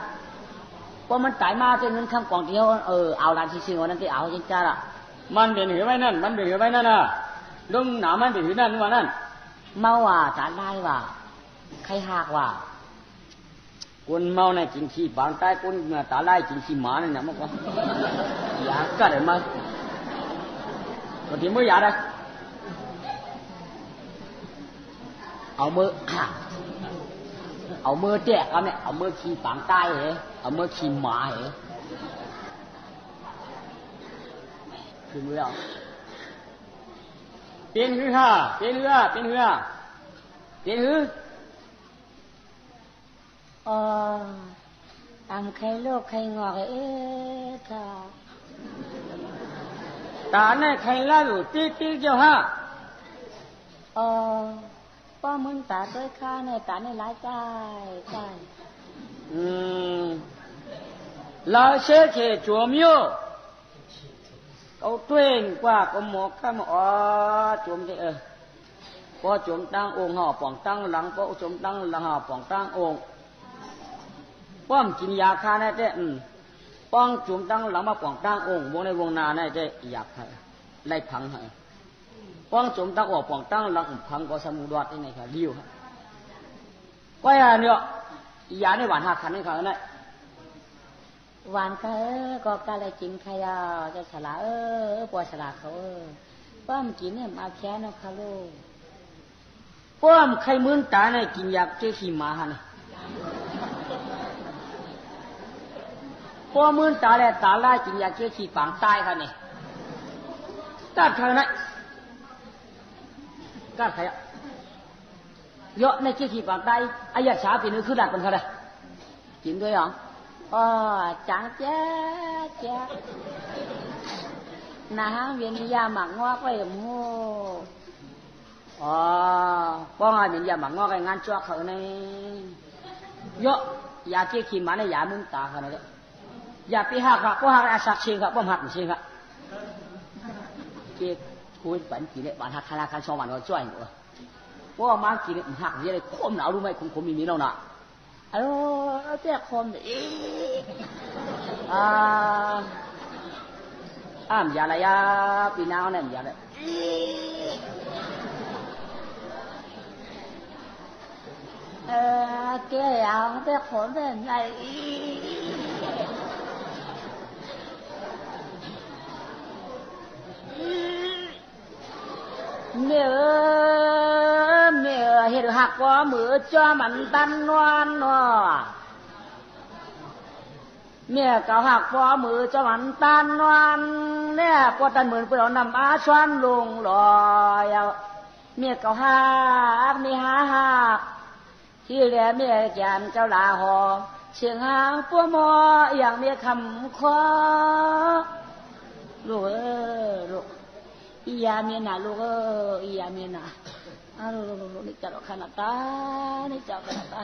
เพราะมันตายมาจนเงินคำกองที่เขาเอาลันชิงๆวันนั้นที่เอาเชียงจ้าละมันเดือดเหวไว้นั่นน่ะลุงหนามันเดือดนั่นว่านั่นเมาว่าจานได้ว่าใครหักว่า คนเมาเนี่ยกินขี้บางใต้คนตาไล่กินขี้หมาเนี่ยนะมันก็อยากกัดเลยมั้งก็ที่ไม่อยากได้เอามือแจกเอาเนี่ยเอามือขี้บางใต้เหรอเอามือขี้หมาเหรอคือมือเอาเป็นหือฮะเป็นหือเป็นหือเป็นหือตามใครโลกใครงอกค่ะตาเนี่ยใครล่าอยู่ติ๊กเจ้าฮะป้ามึงตาด้วยข้าเนี่ยตาเนี่ยร้ายใจเราเชื่อเขจวมโยเอาตัวเองกว่าก็หมอกข้ามจวมได้พอจวมตั้งองค์ห่อป่องตั้งหลังพอจวมตั้งหลังห่อป่องตั้งองค์ป้อมกินยาคาเนี่ยได้ป้องจวมตั้งหลังมาป่องตั้งองค์วงในวงนาเนี่ยได้อยากให้ไล่พังให้ป้องจวมตั้งออกป่องตั้งหลังพังก็สมุดวัดนี่ค่ะลิ้วว่าอย่างเนี้ยยาในหวานหักขันนี่ค่ะนั่นหวานก็ก็กะเลยกินขยาจะฉลาปวดฉลาเขาป้อมกินเนี่ยมาแค่นเขาลูกป้อมใครมือนตาเนี่ยกินยาเจ๊ขี้หมาฮะเนี่ยป้อมมือนตาเลยตาไล่กินยาเจ๊ขี้ปางตายค่ะเนี่ยกัดใครนะกัดใครอะเยอะในเจ๊ขี้ปางตายอายาชาเป็นคือดัดเป็นเขาเลยกินด้วยหรอchẳng chết nàng viện gia mặt ngó cái hô con ai viện gia mặt ngó cái ngăn cho khẩu này yo ya kia khi mà này ya muốn ta khẩu này đấy ya pi hạc có hạc sạc xin khẩu bom hạc xin khẩu kia cuối bẩn chỉ đấy bạn hạc khai khai so bạn nó chơi nữa có mang chỉ đấy hạc gì đấy khom não luôn mày cũngมีđâu nèเจ้าคมอย่าละยาปีนาวเนี่ยอย่าละแกเอาเจ้าคมเป็นไงเมื่อเห็นหักว่ามือจ้ามันตันนวลเนาะเมื่อเก่าหักว่ามือจ้ามันตันนวลเนี่ยพอตันเหมือนเปล่านำอาชวนลงลอยเมื่อเก่าหักมีหักที่เหลือเมื่อแกนเจ้าลาหอเชียงหางปัวมออย่างเมื่อคำคอลูกลูกอียาเมียน่ะลูกอียาเมียน่ะลูกนี่จัดขนาดตานี่จัดขนาดตา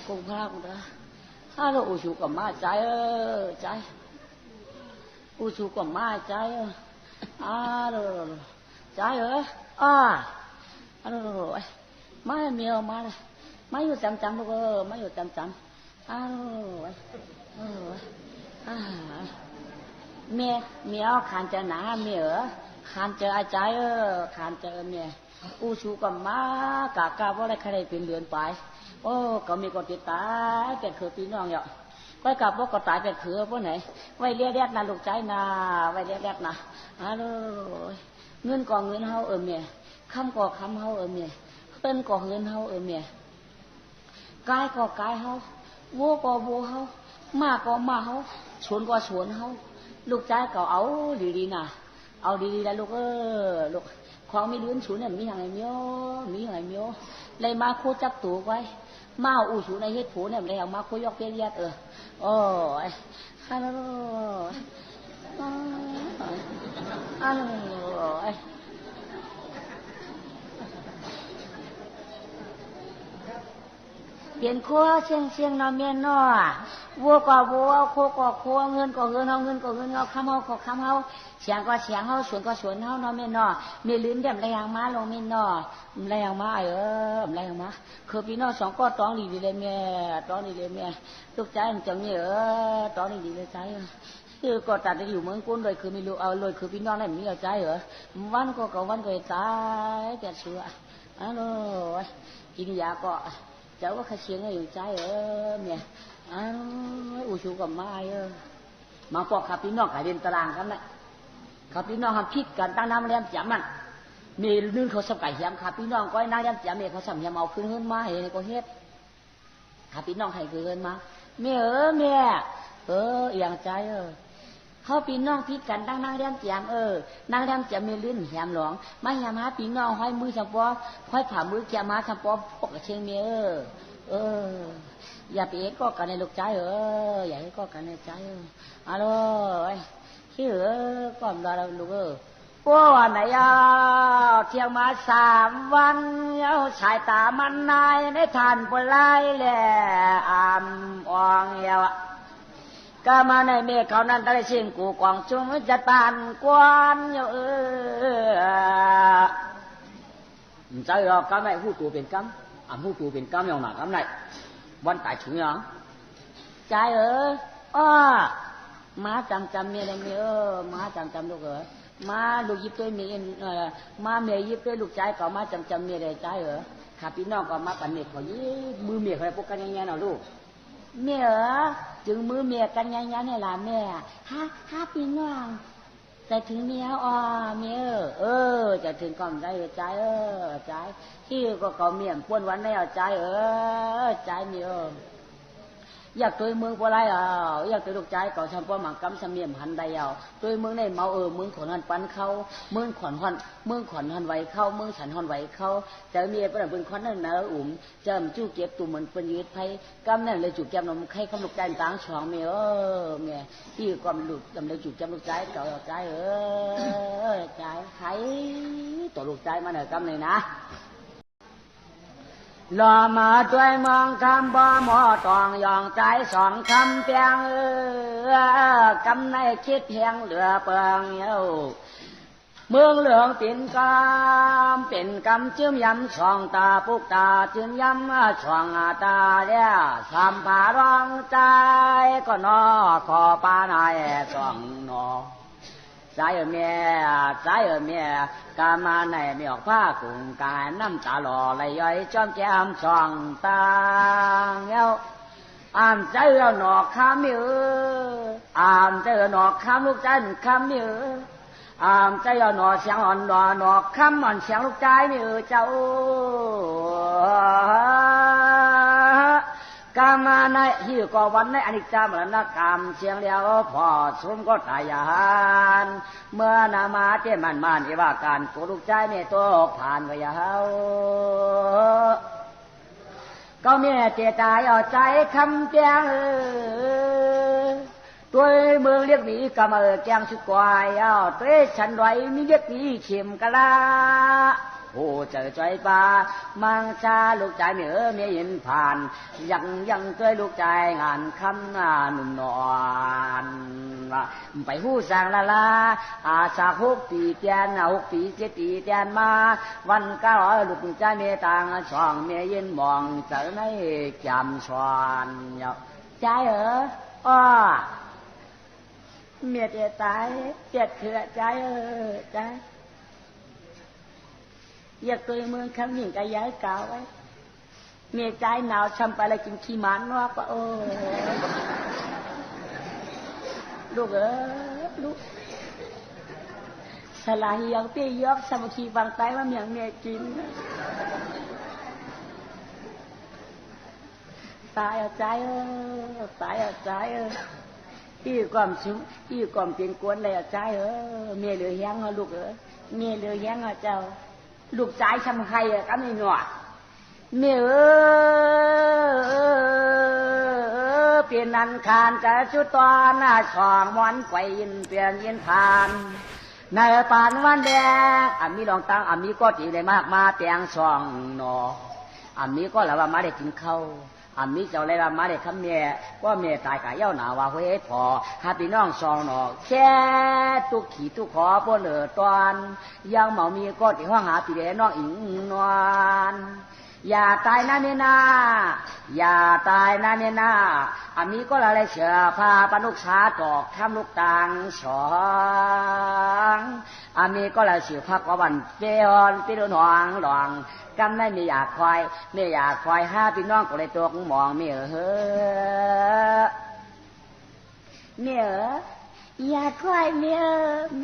คงพระคงตาลูกอุชูกับมาใจใจอุชูกับมาใจลูกใจลูกมาเมียมาเลยมาอยู่จำลูกมาอยู่จำลูกเมียขานจะหนาเมียขานเจออาจารย์ขานเจอเมียอูชูกับมากากาว่าอะไรใครเป็นเดือนไปก็มีคนติดตายแกคือพี่น้องเหรอไว้กับว่าก็ตายแกคือพวกไหนไว้เรียกนะลูกใจนะไว้เรียกนะเงินก่อเงินเฮาเมียคำก่อคำเฮาเมียเงินก่อเงินเฮาเมียกายก่อกายเฮาวัวก่อวัวเฮามาก่อมาเฮาสวนก่อสวนเฮาลูกใจก็เอาดีๆนะเอาดีๆแล้วลูกลูกของมีลื้นฉุนเนี่ยมีอย่างไรเมียวมีอย่างไรเมียวเลยมาโคจับตัวไว้มาอูฉุนในเฮ็ดผูเนี่ยเลยเอามาโคยกเปียเรียดฮัลโหลเปลี่ยนขั้วเชียงนอนเมียนนอวัวก็วัวโคก็โคเงินก็เงินเอาเงินก็เงินเอาคำเอาก็คำเอาเสียงก็เสียงเอาสวนก็สวนเอานอนเมียนนอมีลิ้นเดี่ยมไรอย่างมาลงเมียนนอไรอย่างมาไรอย่างมาคือพี่น้องสองก็ต้องดีเลยเมียต้องดีเลยเมียลูกใจมันจังเนี่ยต้องดีเลยใจคือก็ตัดได้อยู่เมืองกุ้นเลยคือไม่รู้เอาเลยคือพี่น้องนั่นมีเอาใจวันก็วันก็ตายแต่เสือกินยาก็เจ้าว่าขเชียงอยู่ใจเมีย อ้าวอุชูกับมามาพวกข้าพี่น้องขายเรียนตารางกันนะข้าพี่น้องทำพิษกันตั้งน้ำเลี้ยงจับมันมีนื่นเขาสับไก่เหี้ยมข้าพี่น้องก้อยน้ำเลี้ยงจับเมียเขาสับเหี้ยมเอาคืนเงินมาเฮ้ยก็เฮ็ดข้าพี่น้องให้คืนเงินมาเมียเมียอย่างใจเขาพี่น้องพิษกันตั้งนางเลี้ยงจับนางเลี้ยงจับมีลื่นเหี้ยมหลงไม่ยามหาพี่น้องห้อยมือสับปอห้อยผ่ามือแกมาสับปอพวกเชียงเมียอย่าไปเอ็กก็กันในลูกใจอย่าเอ็กก็กันในใจฮัลโหลชื่อก่อนเราลูกวันไหนเที่ยงมา3 วันสายตามันนายในทานปลายแหล่อามอ่องเยาวก็มาในเมฆเขานั้นตะเลยสิ่งกูกวางจุงจัดปานกวนใจเราก็ไม่หูตัวเป็นกำหูตัวเป็นกำอย่างหนักกำไหนวันตายฉุงยังใจมาจำเมียอะไรเมียมาจำลูกมาลูกยิบตัวเมียมาเมียยิบตัวลูกใจก็มาจำเมียอะไรใจข้าพี่น้องก็มาปั่นเน็ตเขายี่มือเมียเขาพวกกันยังไงเนาะลูกเมียจึงมือเมียกันยังไงเนี่ยล่ะแม่ฮะพี่น้องจะถึงเมียเมียจะถึงก่อนใจใจใจที่ก็เมียป้วนวันได้ใจใจเมียอยากตัวเมืองปลายอยากตัวลูกใจก่อชมป้อหมังกำสมียมหันใดตัวเมืองในเมาเมืองขอนหันปันเข้าเมืองขอนหันไหวเข้าเมืองฉันหันไหวเข้าแต่เมียเป็นเป็นคนนั่นเนอเจิมจู้เก็บตุ่มเหมือนเป็นยืดไผ่กำนั่นเลยจูบแก้มนมไข่คำลูกใจต่างช่องเมียเมียที่ความลูกจำเลยจูบแก้มลูกใจเก่าใจใจไข่ตัวลูกใจมาเนอกำเลยนะรอมาด้วยมองคำบ่หมอตองยองใจ2 คำเพียงกำในคิดเพียงเหลือเปิงเมืองเหลืองเป็นกำจิ้มยำช่องตาปุกตาจิ้มยำช่องตาเนี่ยสามผาร้องใจก็นอขอปานายช่องนอใจเมียกามาในไม่ออกผ้ากุ่งกายน้ำตาหล่อไหลย้อยจอมแก้มช่องตาใจหนอกคำมือใจหนอกคำลูกใจคำมือใจหนอเสียงอ่อนหนอกคำอ่อนเสียงลูกใจมือเจ้ากามาในหิวก็วันในอนิจจามรณกรรมเสียงเลี้ยวพอสมก็ตายานเมื่อนามาเจมันที่ว่าการกูลูกใจเนี่ยตัวผ่านก็ยาวก็เมียเจตายเอาใจคำแจ้งตัวเมืองเรียกหนีกำแกงสุกวายตัวฉันไรมีเรียกหนีเข็มกะลาโอ้เจอใจป่ามังชาลูกใจเนื้อเมียยินผ่านยังเกยลูกใจงานคำหนุ่มนอนไปหู้สั่งละจาก6 ปีเตียน6 ปี7 ปีเตียนมาวัน9ลูกใจเมียต่างช่องเมียยินมองเจอในจำชวนใจเมียจะตายเจ็ดเถื่อใจใจอยากตัวเมืองคำหญิงก็ย้ายเก่าไว้เมียใจหนาวช้ำไปแล้วกินขี้หมานว่าก็ลูกลูกสลายยังเตี้ยยอกสมุทีบางไตว่าเมียงเมียกินตายใจตายใจที่ความสุขที่ความเปลี่ยนกวนเลยใจเมียเหลือแห้งลูกเมียเหลือแห้งเจ้าลูกใจทำใครก็ไม่หนวดเมียเปลี่ยนนันคานจะชุดตอนหน้าช่องวันไกวยินเปลี่ยนยินผ่านในป่านวันแดงมีลองตั้งมีก็ตีได้มากมาเตียงช่องหนอมีก็แล้วว่ามาได้กินข้าวมีเจ้าเลยว่ามาได้คำเมียว่าเมียตายกะเย้าหนาว่าเฮ้ยพอหาพี่น้องซองหนอแค่ตุกขี่ตุกขอปนตอนยังเมามีก็ที่ห้องหาพี่เดน้องอิงนวล อย่าตายนะเมียนาอย่าตายนะเมียนาอามีก็ละเลยเสือพาปนุกษาตอกทำลูกต่างสองอามีก็ละเสือพักวันเจฮอนพี่น้องหลองกำได้ไม่อยากคอยไม่อยากคอยห้าพี่น้องก็เลยตัวมองเมียเฮ้อเมียอย่าคอยเมียเ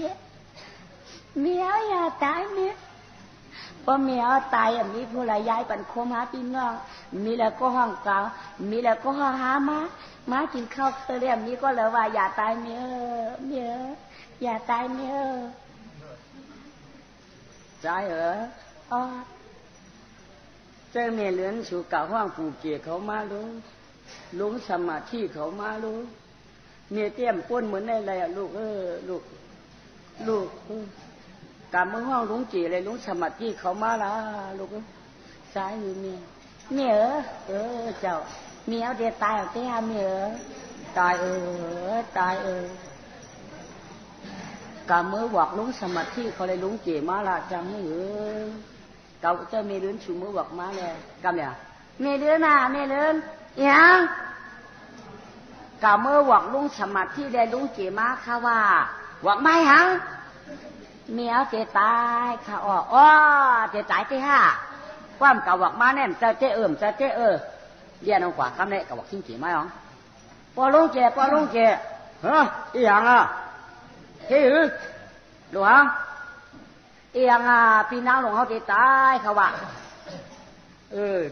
มียอย่าตายเมียพอเมียตายมีผู้ละยายปันโคมหาพี่น้องมีแล้วก็ห้องเก่ามีแล้วก็ห้องหามากินข้าวเรียมมีก็เลยว่าอย่าตายเมียอย่าตายเมียใจอ๋อเจ้าเมียเหลือนสู่เก่าห้องปู่เกียเขามารู้ลุงสมาธิเขามารู้เมียเตี้ยมป้นเหมือนอะไรลูกลูกกำมือห้องลุงจีอะไรลุงสมาธิเขามาละลูกซ้ายอยู่เมียเจ้าเมียเอาเดี๋ยวตายเอาเตี้ยเมียตายตายกำมือบอกลุงสมาธิเขาเลยลุงจีมาละจังไม่เก่าเจ้าเมียเดินชูมือบอกมาเลยกำเนี่ยเมียเดินยังกำมือบอกลุงสมาธิได้ลุงจีมาค่ะว่าบอกไม่หังเมียเจตายค่ะอ๋อเจตายที่ห้าความเก่าบอกมาแน่นจะเจ้เรียนเอากว่าคำนี้กับบอกทิ้งจีมาหรอพอลุงเจฮะอีหยังอ่ะเฮ้ยหลวงอีหยังอ่ะพี่นางหลวงเขาเจตายเขาว่า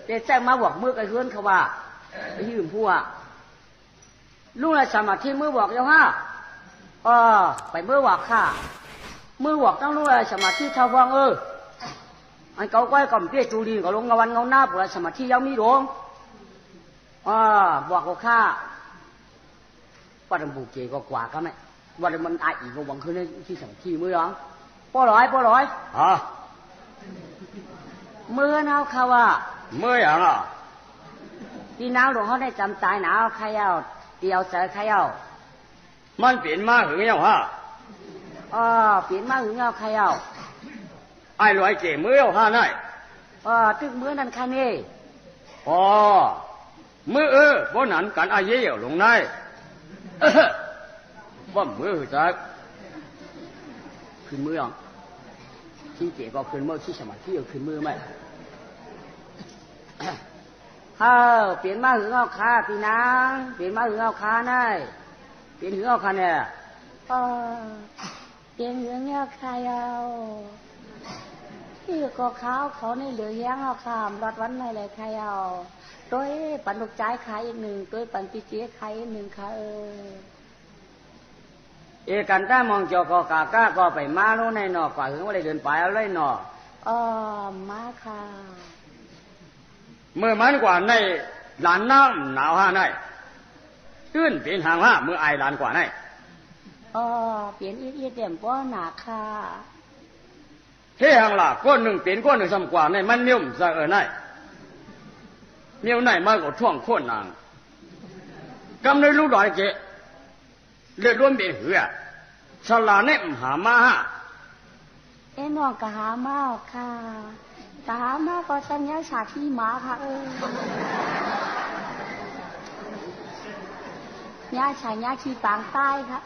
เจแจ้งมาบอกมือกับเฮือนเขาว่าไปยืมผู้อ่ะลุงเลยสมาธิมือบอกเจ้าฮะไปมือบอกค่ะมือบอกตั้งรู้อะไรสมาธิเท่าฟังอันเก่าก้อยก่อมเปี้ยจูดีก็ลงเงาวันเงาหน้าปวดสมาธิยังมีหลวงบอกเขาข้าว่าดำบุกเกก็กว่าก็ไม่ว่าดำมันไออีกก็หวังคืนในที่สมาธิมือหรอป้อร้อยมือเนาเขาว่ามืออย่างอ่ะพี่น้าหลวงเขาได้จำตายหนาวใครเอาเตียวเจอใครเอามันเปลี่ยนมาหรือยังฮะเปลี่ยนมาหรือเงาใครเอาไอ้รวยเก๋มือเอาห้าหน่อยตึกมือนั่นค่ะนี่มือบ่หนันกันอาเยี่ยวลงในว่ามือจะขึ้นมือที่เก๋ก็ขึ้นมือที่สมาธิขึ้นมือไหมเปลี่ยนมาหรือเงาค้าพี่นางเปลี่ยนมาหรือเงาค้าหน่อยเปลี่ยนหรือเงาค้าเนี่ยเปลี่ยนหรือเงาค้าเอาที่ก็เขาในเหลือแย้งเอาขามรอดวันในเลยใครเอาตัวปันลูกใจขายอีกหนึ่งตัวปันปีเจี๊ยขายอีกหนึ่งค่ะกันได้มองจอกอกาก้าก็ไปมาโน่นในนอกกว่าถึงว่าได้เดินไปเอาเลยนอมาค่ะเมื่อมันกว่าในหลานน้ำหนาวห้าในตื้นเปลี่ยนห่างห้าเมื่อไอหลานกว่าในเปลี่ยนอีเดียมป้อหนาค่ะเที่ยงล่ะก้อนหนึ่งเปลี่ยนก้อนหนึ่งซ้ำกว่าในมันเมียวจะในเมียวในมากกว่าท่วงโค่นนางกำเลยรู้ดอยเจเลือดร่วมเป็นเหือสลาเน่มหามาน้องกะหามาค่ะกะหามาก็สัญญาฉากที่หมาค่ะญาชายญาชีปางใต้ค่ะ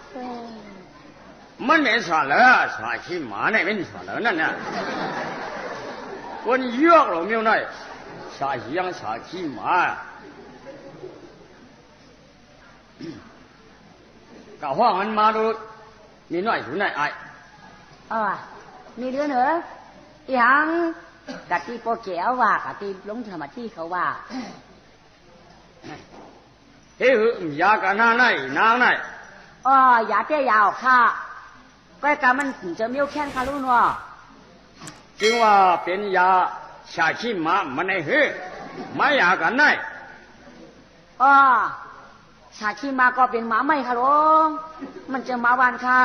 มันไม่สอนเลยฉากที่หมาเนี่ยไม่สอนเลยนั่นเนี่ยคนเยอะหรอเมียวในฉากยังฉากที่หมาก็ห้องมันมาดูนี่น้อยอยู่ไหนไอ้มีเรื่องเหรอยังกะทิโปเกียวว่ากะทิลงธรรมที่เขาว่าเฮ้ยยากันหน้าไหนนางไหนยาเตี้ยยาวค่ะก็การมันจะมีแค่ค่ะลูกนัวจึงว่าเป็นยาชาชิมามันไอ้เฮ้ยไม่ยากันไหนชาชิมาก็เป็นหมาไม่ค่ะลุงมันจะมาวันค่ะ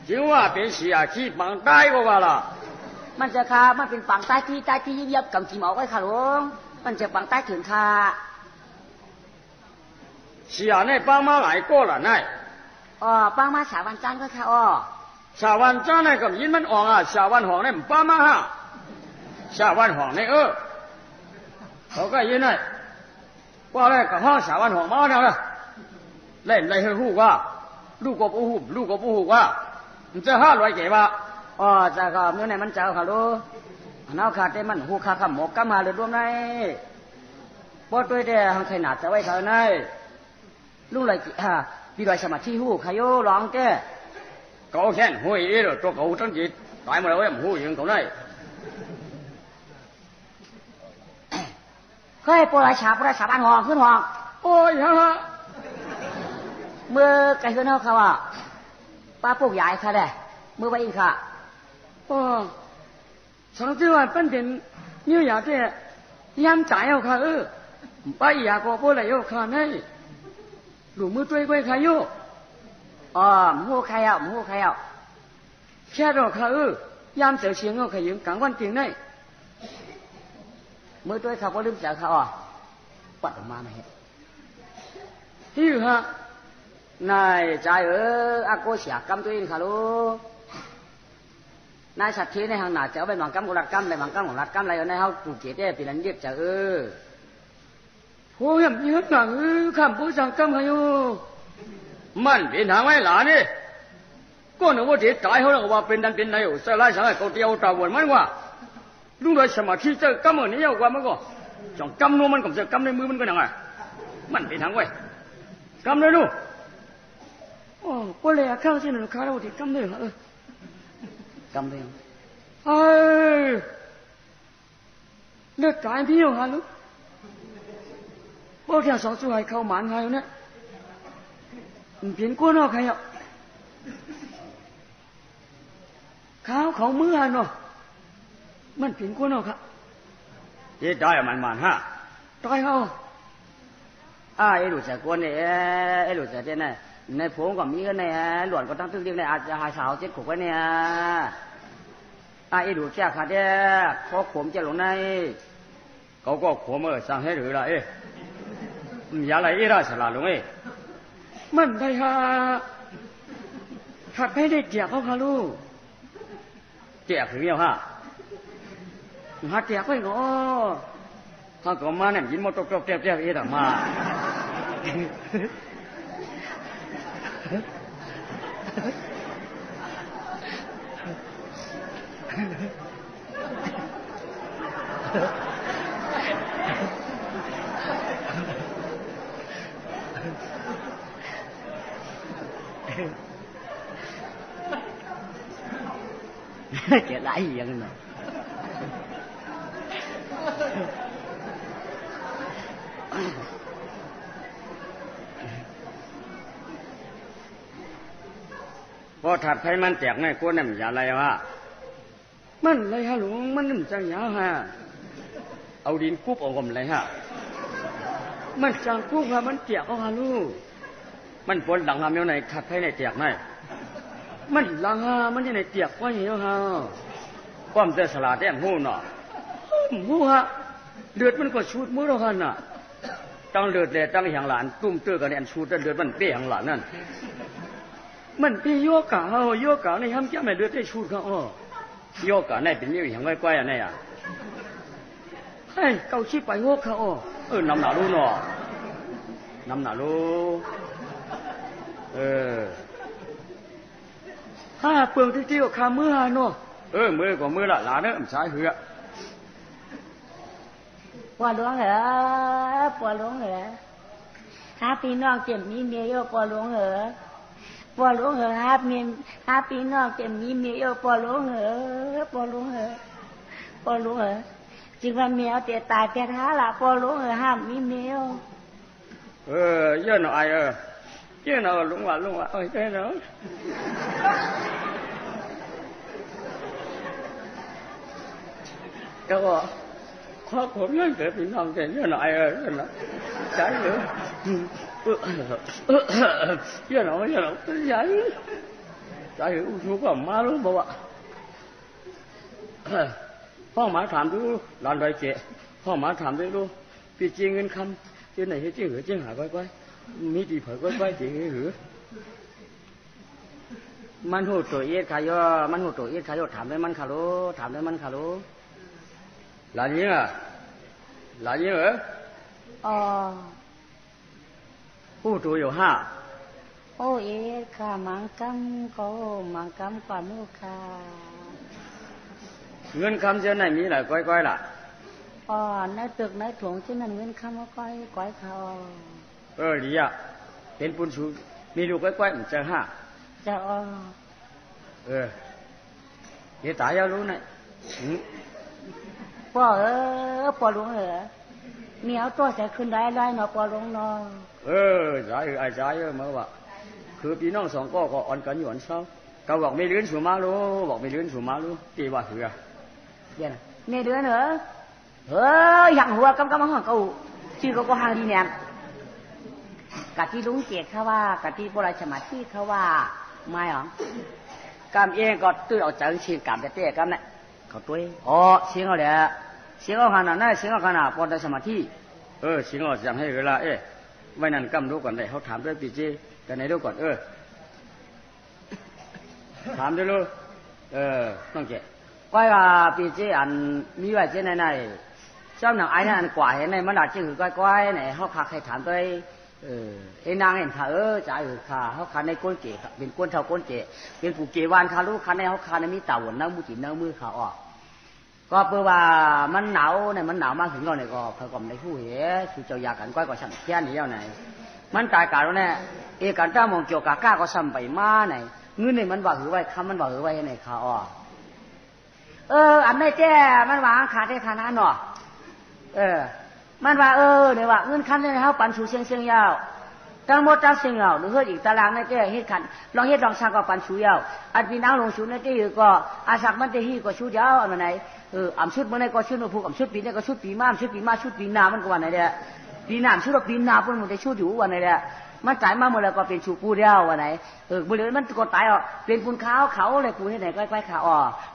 จึงว่าเป็นเสียชีปังใต้ก็ว่าล่ะมันจะค่ะมันเป็นปังใต้ที่ยิบยับกำจีหมอไว้ค่ะลุงมันจะปังใต้ถึงค่ะเสียในปังมาหลายก็ล่ะนายปังมา3 วันจันทร์ก็ค่ะ ชาวันจ้าในก็ยินมันออกอ่ะชาวันห้องในป้ามาฮะชาวันห้องในเขาก็ยินไงว่าอะไรกับห้องชาวันห้องมาเนี่ยนะเล่นอะไรให้ฮู้ว่าลูกก็ปูฮู้ลูกก็ปูฮู้ว่ามันจะ500เก็บว่าอ๋อจะก็เมื่อไหร่มันเจ้าค่ะลูกน้าขาดได้มันหูขาขมกกำมาเลยรวมในปอดด้วยเด้ทางไทยหนาจะไว้เท่านั้นลูกเลยพี่ดอยสมาธิหูขยโยร้องแก่เขาแค่หูอีหรอตัวเขาตั้งจิตตายมาแล้วยังหูยังเขาได้เฮ้ยปอดชาบ้านหองขึ้นหองโอ้ยฮะเมื่อไก่ขึ้นเขาว่าป้าปลูกใหญ่ค่ะเด้เมื่อไปอีกค่ะอ๋อ上次话本田你要这烟炸要看把牙膏过来要看呢，路木追归看哟。哦，唔好开药，唔好开药。吃着看烟就先我看用赶快定呢。มือด้วยเขาก็ลืมจ่ายเขาปัดออกมาไม่เห็นฮิวฮะนายจ่ายอากูเสียกรรมตัวเองค่ะลูกนายสัตย์ที่ในห้างหนาเจ้าไปหวังกรรมกุหลาบกรรมอะไรหวังกรรมของรัดกรรมอะไรในเขาปลูกเกศได้ปีนั้นเย็บจะโอ้ยมีหนังข้ามผู้สั่งกรรมเขาอยู่มันเป็นทางไว้หลานนี่ก็นึกว่าเด็กตายเขาแล้วว่าเป็นดันเป็นนายอยู่ใส่ไล่สั่งให้เขาเดียวตาวนมันว่าลุงเลยสมาธิเจอกรรมนี้เอากว่ามันก็จ่องกรรมนู้นมันกับเจอกรรมในมือมันก็ยังไงมันเป็นทางไว้กรรมเลยลูกโอ้พอเลยข้าวที่หนูข้าวเราที่กรรมเลยกำเดียวเลือดกายพี่เหรอลูกพวกที่สองสุให้เข้าหมันไงเนี่ยเปลี่ยนก้นเอาใครอ่ะข้าวเขามือเนาะมันเปลี่ยนก้นเอาครับเจ๊ได้มันฮะได้เอาไอ้หลุดจากก้นเนี่ยไอ้หลุดจากเจ้าเนี่ยในผงก็มีกันเนี่ยหลวนก็ตั้งตึ้งเรียกเนี่ยอาจจะหาสาวเจ็ดขวบกันเนี่ยไอ้ดูแจ้ขาดเนี่ยพอขมจะลงในเขาก็ขมสั่งให้หรือไรอย่าไรอีราสลาลงมันได้ฮะขัดให้ได้เจียเขาค่ะลูกเจียถึงเนี่ยฮะหาเจียไปเนาะถ้าก็มาเนี่ยยินมอตกเจียอีแต่มาเกิดหลายอย่างเนาะพอถัดให้มันแตกในก้นเนี่ยมันอย่าไรวะมันไรฮะหลวงมันนิ่มจังยาฮะเอาดินคุบออกกลมไรฮะมันจังคุบฮะมันแตกเอาฮะลูกมันปนหลังฮะเมียวไหนถัดให้ในแตกไหนมันหลังฮะมันยังในแตกว่าอย่างนี้ฮะความเจสลาแต้มหูเนาะหูฮะเลือดมันก็ชูดมือเราฮะน่ะตั้งเลือดเลยตั้งอย่างหลานตุ้มเตื้อกันเนี่ยชูดเลือดมันเปี้ยอย่างหลานนั่นมันเป็นโยกะเฮาโยกะในห้ามแก้ไม่เลือดได้ชูดเขาโยกะในเป็นอย่างอย่างไกลๆอันนี้เฮ้ยเกาชีไปโยกเขานำหนาลูเนาะนำหนาลูถ้าเปลืองที่ก็ขามือฮะเนาะมือก็มือละหลานเนอะสายเหือปวดหลวงเหรอปวดหลวงเหรอถ้าพี่น้องเจ็บมีเมียโยปวดหลวงเหรอปวดหลวงเหรอฮะพี่น้องเจ็บมีเมียโยปวดหลวงเหรอปวดหลวงเหรอปวดหลวงเหรอจึงว่าเมียเตะตายเตะท้าละปวดหลวงเหรอห้ามมีเมียเยอะหน่อยเยอะหน่อยลุงว่าเยอะหน่อยก็ขอผมเล่นเกิดพี่น้องเยอะหน่อยใช่หรือเยอะหน่อยใช่อุ้งก็มาลูกบอกว่าพ่อหมาถามดูหลานใบเจ๊พ่อหมาถามดูพี่จริงเงินคำที่ไหนที่จริงหรือจริงหาไว้มีดีเผยไว้จริงหรือ มันหูตัวเอียดขายมันหูตัวเอียดขายถามได้มันขารู้ถามได้มันขารู้หลานยิ่งอ่ะหลานยิ่งเหรออ๋อหูตัวอยู่ห้าโอ้เอ็ดค่ะมังกัมก็มังกัมกว่านู้ค่ะเงินคำเจ้าไหนมีหลายก้อยๆล่ะอ๋อในตึกในถุงที่นั่นเงินคำว่าก้อยเขาดีอ่ะเป็นปุญชูมีลูกก้อยๆมันเจอห้าจะอ๋อเดี๋ยวตายแล้วรู้ไหมปอปอหลวงเหรอมีเอาตัวใส่ขึ้นได้เนาะปอหลวงเนาะใจไอ้ใจเมื่อว่าคือพี่น้องสองก็อ่อนกันอยู่อันเศร้าก็บอกไม่เลื่อนสู่มารู้บอกไม่เลื่อนสู่มารู้ตีว่าถือเดี๋ยวนะเนี่ยเดือนเหรออย่างหัวกำห้องเขาชื่อเขาก็ห่างดีเนี่ยกะที่ลุงเกียรติเขาว่ากะที่โบราณสมัยที่เขาว่าไม่หรอกำเองก็ตื้อเอาจังเชียงกำแต่เตี้ยกำเนี่ยเขาตุ้ยเชียงเอาเลยเชียงเอาขนาดนั้นเชียงเอาขนาดโบราณสมัยที่เชียงเอาจำให้เวลาไว้นั่นกำรู้ก่อนได้เขาถามด้วยปีเจกันไหนรู้ก่อนถามด้วยลูกต้องเจ๊ก้อยว่าปีเจอันมีไว้เจไหนเจ้าหนังไอ้นั่นกว่าเห็นในมันอาจจะคือก้อยไหนเขาขาใครถามด้วยนางเห็นขาจ่ายขาเขาขาในก้นเก๋เป็นก้นเท่าก้นเก๋เป็นผู้เกวานขาลูกขาในเขาขาในมีเต่าวนน้ำมือจีนน้ำมือขาออกก็เพื่อว่ามันหนาวเนี่ยมันหนาวมากถึงเราเนี่ยก็เขาก็ไม่ผู้เหี้ยคือเจ้ายากันก้อยก็สั่งแค่นี้เอาไหนมันตายกันแล้วเนี่ยการจ้ามองเกี่ยวกับก้าก็ซ้ำไปมาไหนเงินเนี่ยมันว่าหือไว้คำมันว่าหือไว้ในขาออกอันไม่แจ้มันวางขาดได้ขนาดหนอมันว่าเนี่ยว่าเงินคันเนี่ยเขาปั่นชูเชียงยาวทั้งหมดทั้งสิ่งเราหรือเฮ็ดอีกตารางในแจ้เฮ็ดขันลองเฮ็ดลองสักก็ปั่นชูยาวอันพี่นางลงชูในแจ้ก็อาสักมันจะฮีก็ชูยาวอันไหนอ่ำชุดเมื่อไหร่ก็ชุดผูกอ่ำชุดปีนี้ก็ชุดปีม้ามชุดปีม้าชุดปีนามันก็วันไหนเนี่ยปีน้ำชุดปีนาเพิ่นมันจะชุดอยู่วันไหนเนี่ยมันจ่ายมาเมื่อไรก็เป็นชูปูเดียววันไหนบริเวณมันก็ตายอ่ะเป็นปูนขาวเขาเลยปูที่ไหนใกล้ๆขา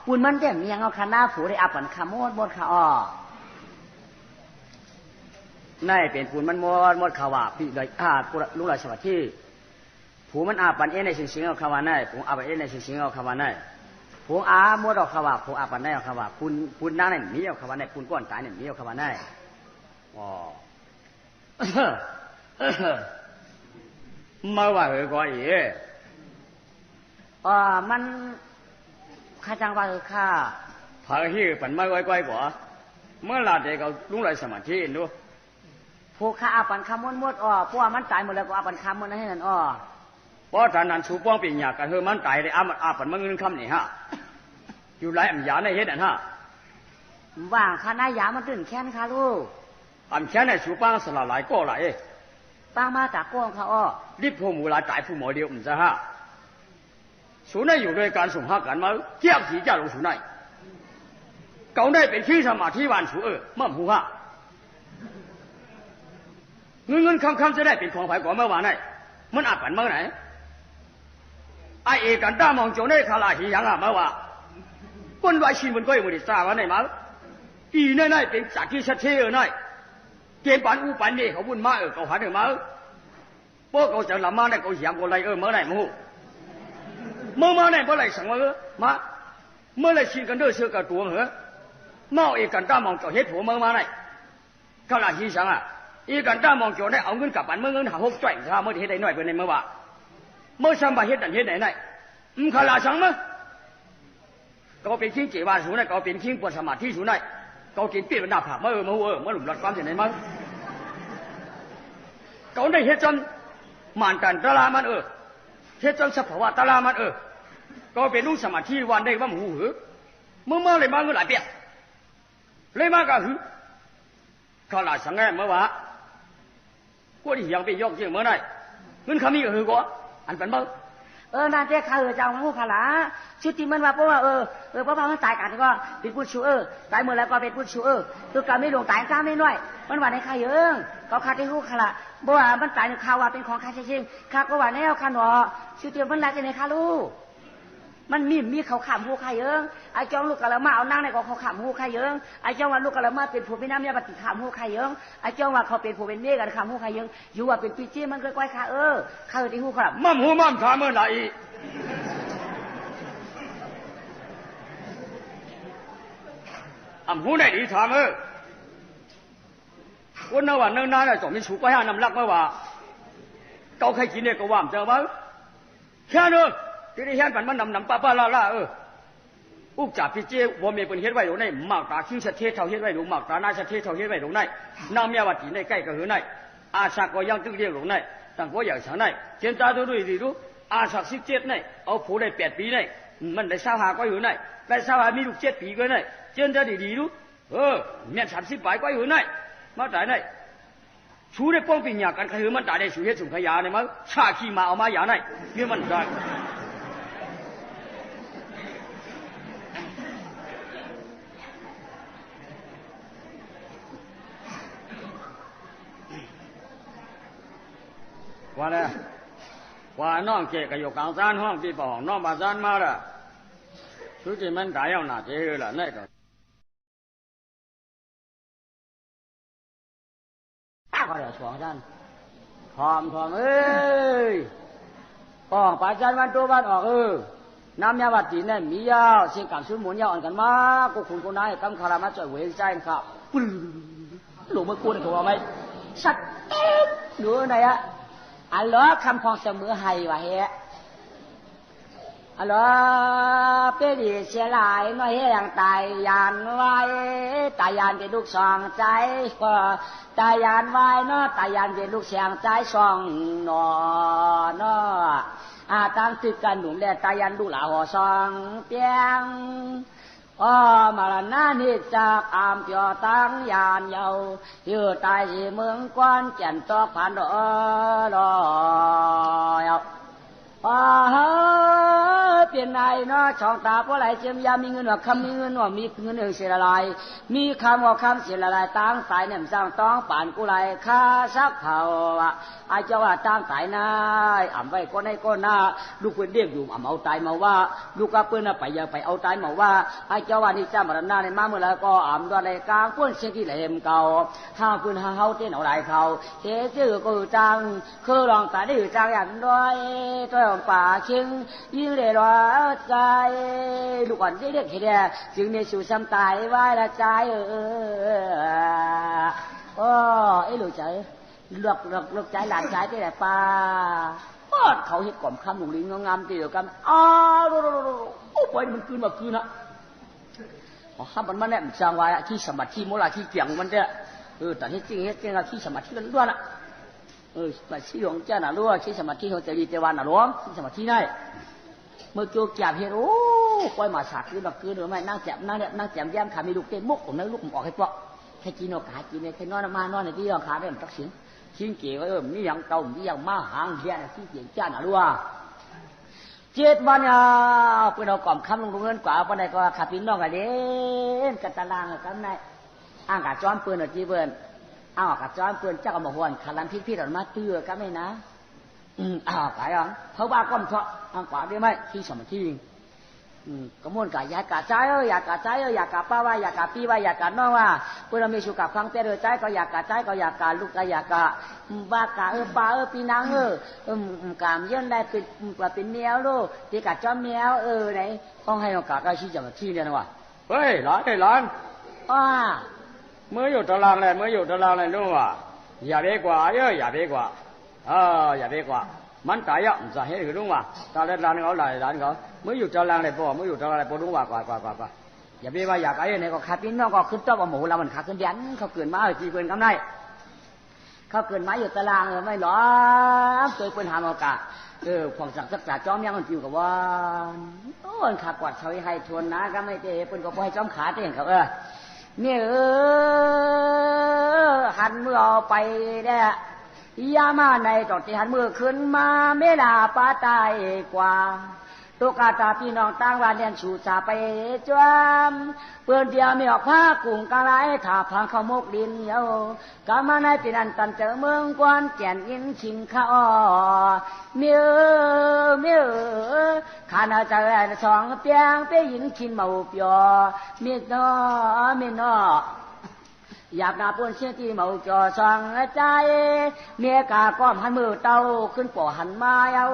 ปูนมันเต็มยังเอาคันหน้าผูได้อาปั่นขามดขานั่นเป็นปูนมันมดขาวพี่เลยลุงราชวัตที่ผูมันอาปั่นในสิงเอาขาวนั่นผูอาปั่นในสิงเอาขาวนั่นผูมดเอาขาวผูอาปั่นในเอาขาวปูนนั่นนี่มีเอาขาวนั่นปูนก้อนตายนี่มีเอาขาวนั่นมาว่าก็มันข้าจังว่าข้าพาที่ปั่นมาก้อยกว่าเมื่อลาเด็กเอาลุงไรสมาธิดูผู้ข้าอาปั่นคำมดเพราะว่ามันตายหมดแล้วก็อาปั่นคำมดให้นั่นเพราะท่านนั้นชูป้องปีหยากันมันตายเลยอาปั่นมันเงินคำนี่ฮะอยู่ไรอันยาในเฮ็ดอันฮะว่างข้าหน้ายามันตื่นแค้นข้าลูกอันแค้นในชูป้องสละหลายก็หลายป้ามาจากก้องเขารีบพูดมูลาจ่ายผู้หมอเดียวมันจะฮะสูนัยอยู่ด้วยการส่งหักกันมาเกี่ยวผีจะลงสูนัยเก่าได้เป็นที่สมาธิวันสูมั่มหูฮะเงินคำจะได้เป็นของฝ่ายก่อนเมื่อวานไหนมันอาจปั่นเมื่อไหนไอกันต้ามองโจในคาราหิยังเมื่อว่าคนวายชินมันก็ยังไม่ได้ทราบว่าไหนมาอีนั่นเป็นจากที่ชัดเจนไหนเกมปั่นปั่นนี่เขาบุญมาเขาหาถึงมาพวกเขาจะละมาได้เขาเสียงคนไรเมื่อไหร่มูเมื่อไหร่เมื่อไหร่สั่งมาเมื่อไหร่ชินกันด้วยเสือกับตัวเหรอเมื่อกันต้ามองโจเฮ็ดหัวเมื่อไหร่คาราหิยังกันต้ามองโจได้เอาเงินกับปั่นเมื่อเงินหาหกจ่อยข้าเมื่อเฮ็ดได้น้อยเป็นในเมื่อว่าเมื่อซ้ำไปเฮ็ดไหนคาราสั่งมั้ยก็เป็นขี้เกี่ยวสูงได้ก็เป็นขี้ปวดสมาธิสูงได้ก็กินเปี้ยนหน้าผากเมื่อหลุมหลอดความเสียไหนมั้งก็ได้เฮ็ดจนมันกันตะลามันเฮ็ดจนสภาวะตะลามันก็เป็นนุ่งสมาธิวันได้ว่าหูเมื่อเลยมาเงินหลายเปี้ยเลยมาก็หือข้าราชการเมื่อวะกูที่ยังไปยกเชื่อเมื่อไหร่เงินคำนี้ก็หือกว่าอันเป็นเมื่อนั่นเจ้าข้าเจ้าหูขลาชุดที่มันว่าเพราะว่าเพราะว่ามันตายกันก็เป็นผู้ชูตายเมื่อแล้วก็เป็นผู้ชูคือการไม่ลงตายข้าไม่น้อยมันว่าในข้าเยอะเขาข้าที่หูขลาบ่ว่ามันตายในข้าว่าเป็นของข้าจริงข้าก็ว่าแนวข้าหนอชุดที่มันรักในข้าลูกมันมีเขาขำหูข้าเยอะไอ้จ้องลูกกะละมาเอานั่งในก็เขาขำหูข้าเยอะไอ้จ้องว่าลูกกะละมาเป็นผู้เป็นน้ำยาปฏิขำหูข้าเยอะไอ้จ้องว่าเขาเป็นผู้เป็นเมฆกันขำหูข้าเยอะอยู่ว่าเป็นปีจี้มันก้อยข้าข้าที่หูขลามั่มหูมั่มขาเมื่อไหร่ หูไหนดีทำคนนั้นว่าเนื้อหน้าเนี่ยจอมมีชูไปหาน้ำลักมาว่าเกาใครกินเนี่ยก็ว่ามเจอมั้งแค่นั้นที่ได้เห็นมันนำป้าล่าอุกจ่าพี่เจ้าว่ามีเป็นเฮ็ดไว้ตรงไหนหมากตาคิ้วเสถียรเท่าเฮ็ดไว้ตรงหมากตาหน้าเสถียรเท่าเฮ็ดไว้ตรงไหนน้ำยาวัดที่ในใกล้ก็หือไหนอาชาก็ยังตึกเรียกตรงไหนต่างก็อยากฉันไหนเจนตาดูดีอาชา17ไหนเอาผู้ได้8 ปีไหนมันได้25ก็อยู่ไหนได้25มีลูก7 ปีก็ไหนเจนตาดีรู้เมีย30 ปลายก็อยู่ไหนมาตายไหนชูได้ป้องปีญากันคือมันตายได้ชูเฮ็ดสุขยาเนี่ยมั้งชาขี้มาเอามาอย่างไหนเนี่ยมันได้ว่าแล้วว่าน้องเจ๊ก็อยู่กลาง山ห้องที่ป่องน้องบาซานมาละสุดที่มันตายเอาหน้าเจ๊ละนี่ก็ก็เดี๋ยวสองท่านทอมเอ้ยป่องป่าจันวันตัวบ้านออกน้ำยาวัดตีเนี่ยมียาวเสียงกำซุ้มหมุนยาวอ่อนกันมากูคุณคนนั้นกำคารามาจ่อยเวรใจครับหลวงเมื่อกูเนี่ยถูกเอาไหมสัตว์เต็มหนูไหนอะอัลลอฮ์คำพองเสมอให้วะเฮอัลลอฮ์เป็นดีเสียหลายน้อยอย่างตายยานไว้ตายยานเป็นลูกสองใจก็ตายยานไว้เนาะตายยานเป็นลูกเสียงใจสองนอเนาะตั้งตึกกันหนุ่มแลตายยานลูกหลาหัวสองเปียงมาลนานิจากอามเปียวตั้งยานเยาอยู่ใต้เมืองกวนแก่นตอกผ่านดอยเปลี่ยนนายเนาะช่องตาเพราะไหลเจียมยามีเงินว่าคำมีเงินว่ามีเงินเสียละลายมีคำว่าคำเสียละลายตั้งสายเนี่ยสร้างต้องป่านกุไรข้าซักเผาไอ้เจ้าว่าตั้งสายนายอ่ำไว้ก้นให้ก้นหน้าลูกเพื่อนเรียกอยู่อ่ำเอาตายมาว่าลูกกับเพื่อนไปอย่าไปเอาตายมาว่าไอ้เจ้าว่านี่เจ้ามาดำหน้าในมาเมื่อไรก็อ่ำด้วยในกลางเพื่อนเสียที่แหลมเก่าห้าเพื่อนห้าเต้นเอาไรเขาเสียชื่อก็จังคือลองตาได้จังอย่างด้วยตัวป่าเชียงยิ่งเร่ร้อนใจลูกอ่อนเรียกเฮียจึงในสู่ซ้ำตายไว้ละใจไอ้ลูกใจเลือกใจหลานใจที่ไหนป่าเขาเห็ดกล่อมคำหนุ่มลิงงามตีเดียวกันโอ้ยมันคืนมาคืนนะข้ามันเนี่ยจังวะที่สมัติที่โมลาที่เกี่ยงมันเนี่ยแต่ที่จริงที่สมัติที่กันล้วนอ่ะมาชี้หลวงเจ้าหน้าล้วนชี้สมัติที่เขาจะรีเทวันหน้าหลวงชี้สมัติที่ได้เมื่อโจกจับเห็นปล่อยมาสากคือแบบคือหรือไม่นั่งแจมแย้มขามีลูกเต้นมุกผมนั่งลูกผมออกให้ปลอกแค่กินเอาขากินเนี่ยแค่นอนมานอนในที่เราขาได้มันตักสินชิ้นเกี่ยวมีอย่างเก่ามีอย่างมาหางเดียนที่เกี่ยงเจ้าหน้าล้วน7 วันเพื่อนเรากล่อมคำลงเงินกว่าวันใดก็ขับปีนน้องกันเด่นกันตารางกันไหนอ่างกะจ้อนปืนหรือจีเบิร์นกะจ้อนปืนเจ้าก็มาหวนขันลันพี่ออกมาเตื้อกันไหมนะกายเขาว่าก้มเถาะกว่าได้ไหมที่สมัยที่กระมวลกายากาใจอยากกาใจอยากกาป้าว่าอยากกาปีว่าอยากกาน้องว่าเพื่อเรามีสุขภาพเตะใจก็อยากกาใจก็อยากกาลูกก็อยากกาบ้ากาป้าปีนางกามเยื่อได้เป็นเมียวลูกที่กาจ้อมเมียวไหนต้องให้เรากาก็ชี้จังที่เนี่ยนะว่าเฮ้ยหลานเมื่ออยู่ตารางเลยรู้ว่าอย่าเบกว่าอย่าเบกว่ามันตายไม่ใช่เหรอรู้ว่าตาเล็ดร้านเขาหลายร้านเขาเมื่ออยู่ตารางเลยพ่อรู้ว่ากว่าอย่าเบว่าอยากไอ้เนี่ยก็ขาดพี่น้องก็ขึ้นต้นว่าหมูเรามันขาดขึ้นเดียนเขาเกินมาจีเกินกำไรเขาเกินมาอยู่ตารางไม่หรอเคยเป็นหามโอกาสฝั่งสักสักจ่าจ้อมยังมันจิ๋วกับว่าขาดกวาดเฉยให้ชวนนะก็ไม่เจเป็นก็พอให้จ้อมขาเตียงเขาเนี่ยหันมือเอาไปเนี่ยยามาในตอนที่หันมือขึ้นมาเมลาป้าตายกว่าตุกาตาพี่น้องตั้งวันเรียนชูชาไปจวมเปื่อนเดียวไม่ออกผ้ากุ่งกะไรถ้าพังเขามกดินเยา กามาในปีนันตันเจอเมืองกวนแก่นอินชิงข้าเมียวขานาจะสองเปียงเปียินขินเมาเปียมีนอ อยากนาปนเสียที่เมาจอสังใจเมียกาก้อมหันมือเต้าขึ้นป่อหันมาเอา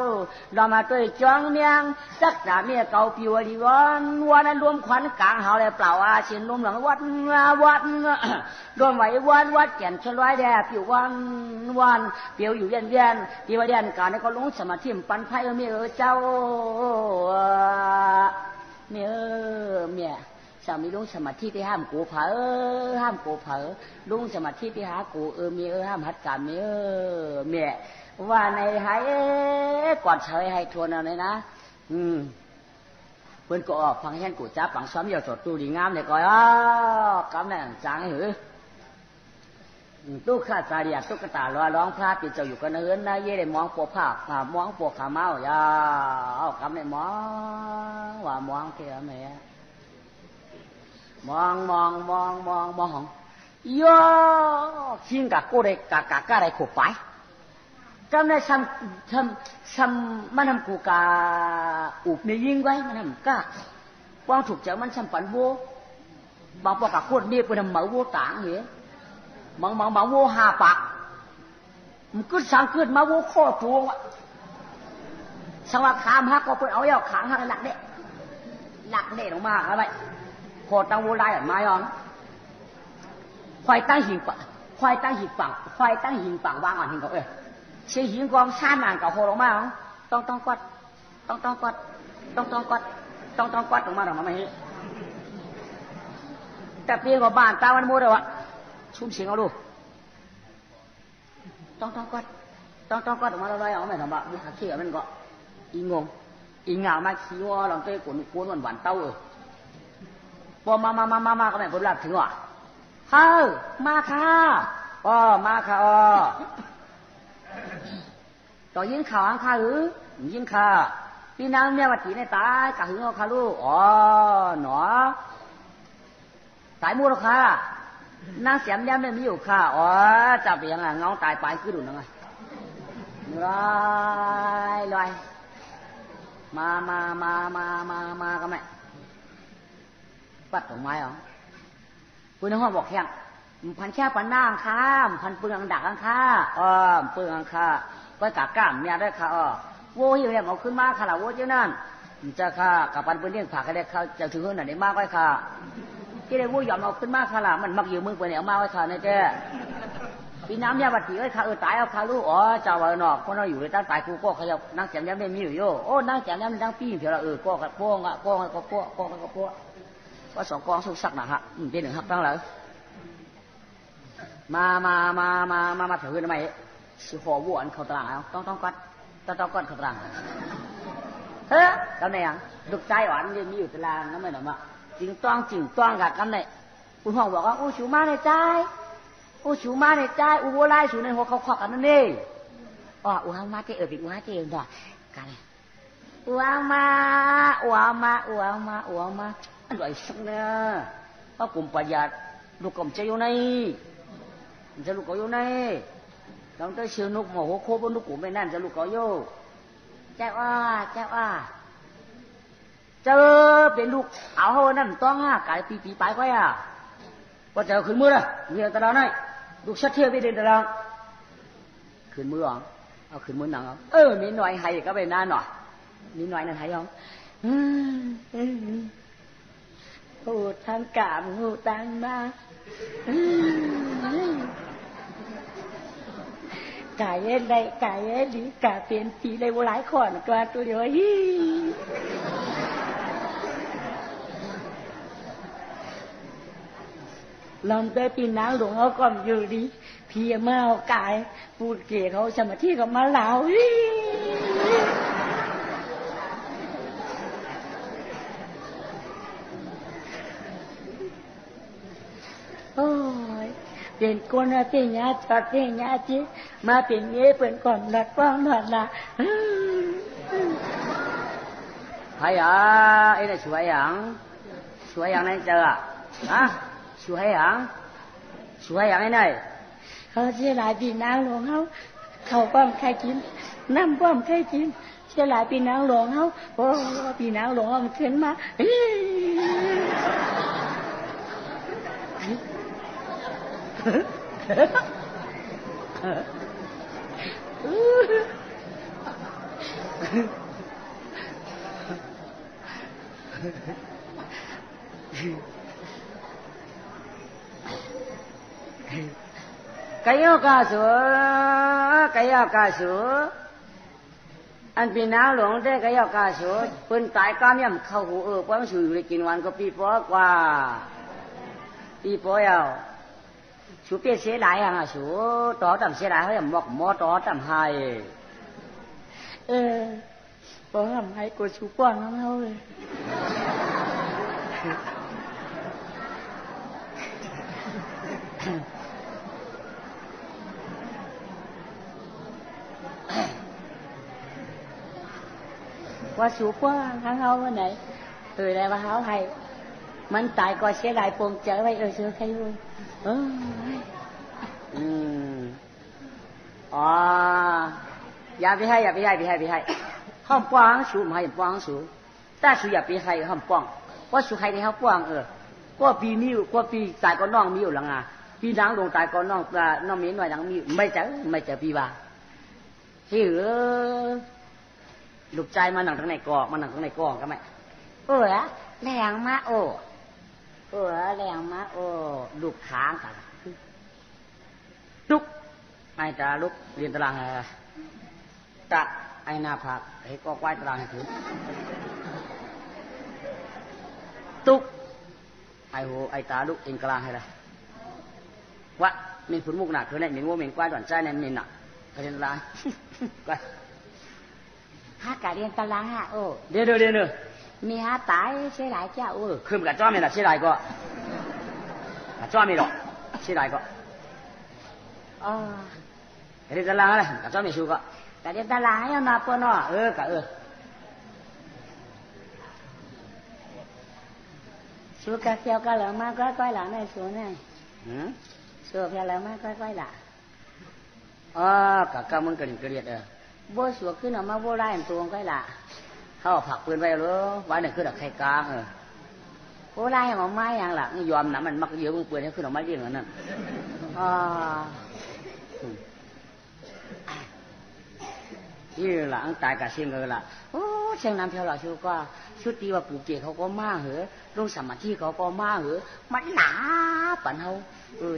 เรามาด้วยจ้องเมียงจักจ่าเมียเก่าปิวดีวันนั้นรวมขวัญกลางเฮาเลยเปล่าอาเชียนรวมหลังวัดรวมไหววัดแก่นชลอยแดดปิววันเปียวอยู่เย็นปีวันเย็นการนี้ก็ลงสมาธิปันไพ่เมียเจ้าเมียสามีลุงสมาธิที่ห้ามกูเผลอห้ามกูเผลอลุงสมาธิที่หากูเมียห้ามหัดการเมียว่าในหายกอดเฉยให้ทวนเอาเลยนะเพื่อนก็ออกฟังแค่กูจ้าปังซ้อมยาวสดตู้ดีงามเลยก่อนกำเนี่ยจางให้หือตู้ข้าสาเรียตุ๊กตาลอยร้องพระปิดเจ้าอยู่กันเฮือนนะเย่ได้มองปวดผ้ามองปวดขาเมาอย่าเอากำเนี่ยมองว่ามองเท่าไหร่มองย่อชิงกับกูได้กะได้ขบไปจำได้ซ้ำมันทำกูกะอุบในยิงไว้มันทำกะวางถูกเจอมันซ้ำปันโวบางปอกกับโคตรเมียไปทำเหมาโวต่างเหรอบางโวหาปากมันขึ้นสังขึ้นมาโวข้อตัววะสังว่าขามฮักก็เปิดเอาเยาขางฮักหนักเด็ดออกมาอะไรโคตรตั้งโวไล่ออกมาย้อนควายตั้งหิงปังวางอ่อนหิงกับเชี่ยหิงกองชาหนานกับโคลงมาต้องกดออกมาหรอไม่แต่เพียงกับบ้านตาวันมูดเลยวะชุ่มเสียงเอาดูต้องกดออกมาเลยเอาไม่ทำบะบุหักเขี้ยมันก็อีงงอีเหงามาขี้วอลองเตะกวนหวานเต้าพอมาก็ไม่ผมรับถึงว่ะมาค่ะมาค่ะต่อยิงข่าวอังคาหรือยิงข่าพี่นางเมียวัดถีในตายกะหึงเอาคาลูหนอตายมูลค่ะนางเสียมแย้มไม่มีอยู่ค่ะจับไปยังไงเงาตายไปคือดุนยังไงลอยมาก็ไม่ปัดดอกไม้เหรอคุณน้องบอกแข่งพันแค่ปันหน้าข้ามพันเปลืองดักข้าเปลืองข้าไว้กะก้ามเมียได้ค่ะโว้ยเนี่ยเอาขึ้นมาค่ะล่ะโว้ยเจ้านั่นจะค่ะกับปันเปลืองผักก็ได้เขาจะถือหื้อหน่อยได้มากไว้ค่ะที่ได้โว้ยยอมเอาขึ้นมาค่ะล่ะมันมักอยู่มือเปลืองเอามาไว้ค่ะนี่แกพี่น้ำยาบัดผีไว้ค่ะตายเอาค่ะลูกเจ้าวันนอกคนเราอยู่ในตั้งตายกูก็เขาจะนั่งแจมย้ำไม่มีอยู่โย่นั่งแจมย้ำนั่งปีเพียวละก็กับโป้งว่าสองกองสุกสักหนักฮะเป็นหนึ่งหักตั้งเลยมาถือทำไมสิขอวัวอันเขาตรังเอาต้องกัดเขาตรังแล้วเนี่ยดุใจหวานยังมีอยู่ตารางนั่นไม่หรอกมั้งจริงต้องกับกันเลยคุณพ่อบอกว่าอู้ชูมาในใจอู้วัวไล่ชูในหัวเขาขวักกันนั่นเองอู้ฮามาเจอปีอู้ฮาเจอดอกกันอู้ฮามาอร่อยสักเนี่ยเพราะกลุ่มประหยัดลูกกลมจะอยู่ในจะลูกก็อยู่ในเราต้องเชื่อนุกหมอหัวโคบนลูกกลุ่มไม่นั่นจะลูกก็อยู่เจ้าเจอเป็นลูกเอานั่นต้องกายปีไปก็ว่าจะขึ้นมือละเรียนตลอดนี่ลูกชัดเทียบไปเดินตลอดขึ้นมือเอาขึ้นมือหนังมีหน่อยให้ก็ไปนั่นหน่อยมีหน่อยนั่นให้ยังหูทางกามหูตังมากายได้กายดีกาเปลี่ยนปีเลยว่าหลายคนกว่าตัวเดียวลองได้ปีน้ำหลวงเขาก่อนอยู่ดีพี่มาเอากายพูดเกี่ยเขาสมาธิกับมาเหลาโอ้ยเป็นคนเป็นญาติเป็นญาติมาเป็นเงี้ยเป็นก่อนหลักกว้างหน่อยนะใครไอ้นี่สวยอย่างนั้นเจอสวยอย่างไอ้นี่เขาเสียหลายปีนางหลวงเขาป้อมใครกินน้ำป้อมใครกินเสียหลายปีนางหลวงเขาโอ้ปีนางหลวงมันขึ้นมา cái yêu ca số anh bị não lỏng thế cái yêu ca số bên tại cam yếm khâuหูquán sủi đểกินวันก็ปีปอกว่าปีปอยาวสูเปียเสียหลายอ่ะสูต่อต่ำเสียหลายเขาอย่างบอกหมอต่อต่ำไฮปอต่ำไฮกูสูกว้างน้ำเขาเลยว่าสูกว้างทั้งเขาวันไหนได้ว่าเขาให้มันตายก็เสียหลายปงเจอไว้เสือใครรู้อ๋ออย่าไปให้ห้องป้องสูไม่ให้ป้องสูแต่สูอย่าไปให้ห้องป้องว่าสูให้ในห้องป้องก็ปีมิวก็ปีตายก็น้องมิวหลังปีหลังลงตายก็น้องมีหน่อยหลังมิวไม่เจอปีว่าที่ลูกใจมาหนังทั้งในกอก็ไม่แรงมากแรงมากลูกค้างกันลุกไอ้ตาลุกเรียนตารางจะไอ้หน้าผากไอ้ก็ควายตารางให้ถือตุกไอ้โหไอ้ตาลุกเองกลางให้ละวะมีผลมุกหนักเธอเนี่ยมีวัวมีควายด่วนใจเนี่ยมีหนักเรียนตารางไปฮักกะเรียนตารางเดี๋ยวมีหาตายเสียหลายเจ้าคืนกับจ้อมีหรอเสียหลายก็จ้อมีหรอเสียหลายก็เรียนตารางอะไรกับจ้อมีชูก็แต่เรียนตารางให้นาปนชูกะเกี่ยวกันหรือมาก้อยหลังในสูเนี่ยชูเพียหรือมาก้อยหลังกับกำมันกระดิ่งกระเดียดบัวสวกขึ้นออกมาบัวไล่ตัวก้อยหลังเขาผักปืนไปหรือวันหนึ่งคือดักไข่กลางโอ้ไล่ของไม้อย่างหลังยอมน้ำมันมักเยอะมึงปืนให้ขึ้นออกมาเรียงนั่นที่หลังตายกับเชียงกันละโอ้เชียงน้ำเพียวหล่อชูก็ชุดตีว่าปูเกเขาก็มาเหรอลงสมาธิเขาก็มาเหรอมันหนาปั่นเขา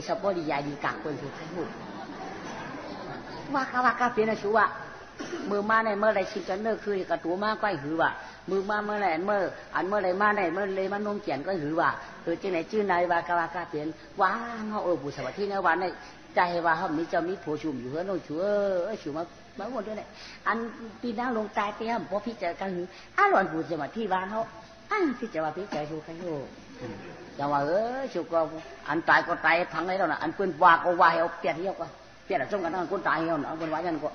สับปะดีใหญ่ดีกักคนถูกพูดว่ากาเปลี่ยนชูว่ามือมาในเมื่อไรชิกันเนอคือกระตัวมาก็หือว่ามือมาเมื่อไรเมื่อไรมาในเมื่อไรมันนมเขียนก็หือว่าชื่อไหนชื่อนายว่ากาเปลี่ยนว้าเขาผู้สวัสดิ์ในวันในใจว่าเขามีเจ้ามีผัวชุมอยู่เฮ้ยน้องชัวชูมาหมดด้วยเนี่ยอันปีนั่งลงใจเตี้ยมพอพี่เจอกันหือหล่อนผู้สวัสดิ์ที่บ้านเขาพี่เจอว่าพี่เจอชูใครชูจะว่าชูก็อันตายก็ตายพังเลยแล้วนะอันเป็นว่าก็ว่าให้เอาเปลี่ยนเที่ยวก็เปลี่ยนจงกันทั้งคนตายเอาเอาเป็นว่ายันก็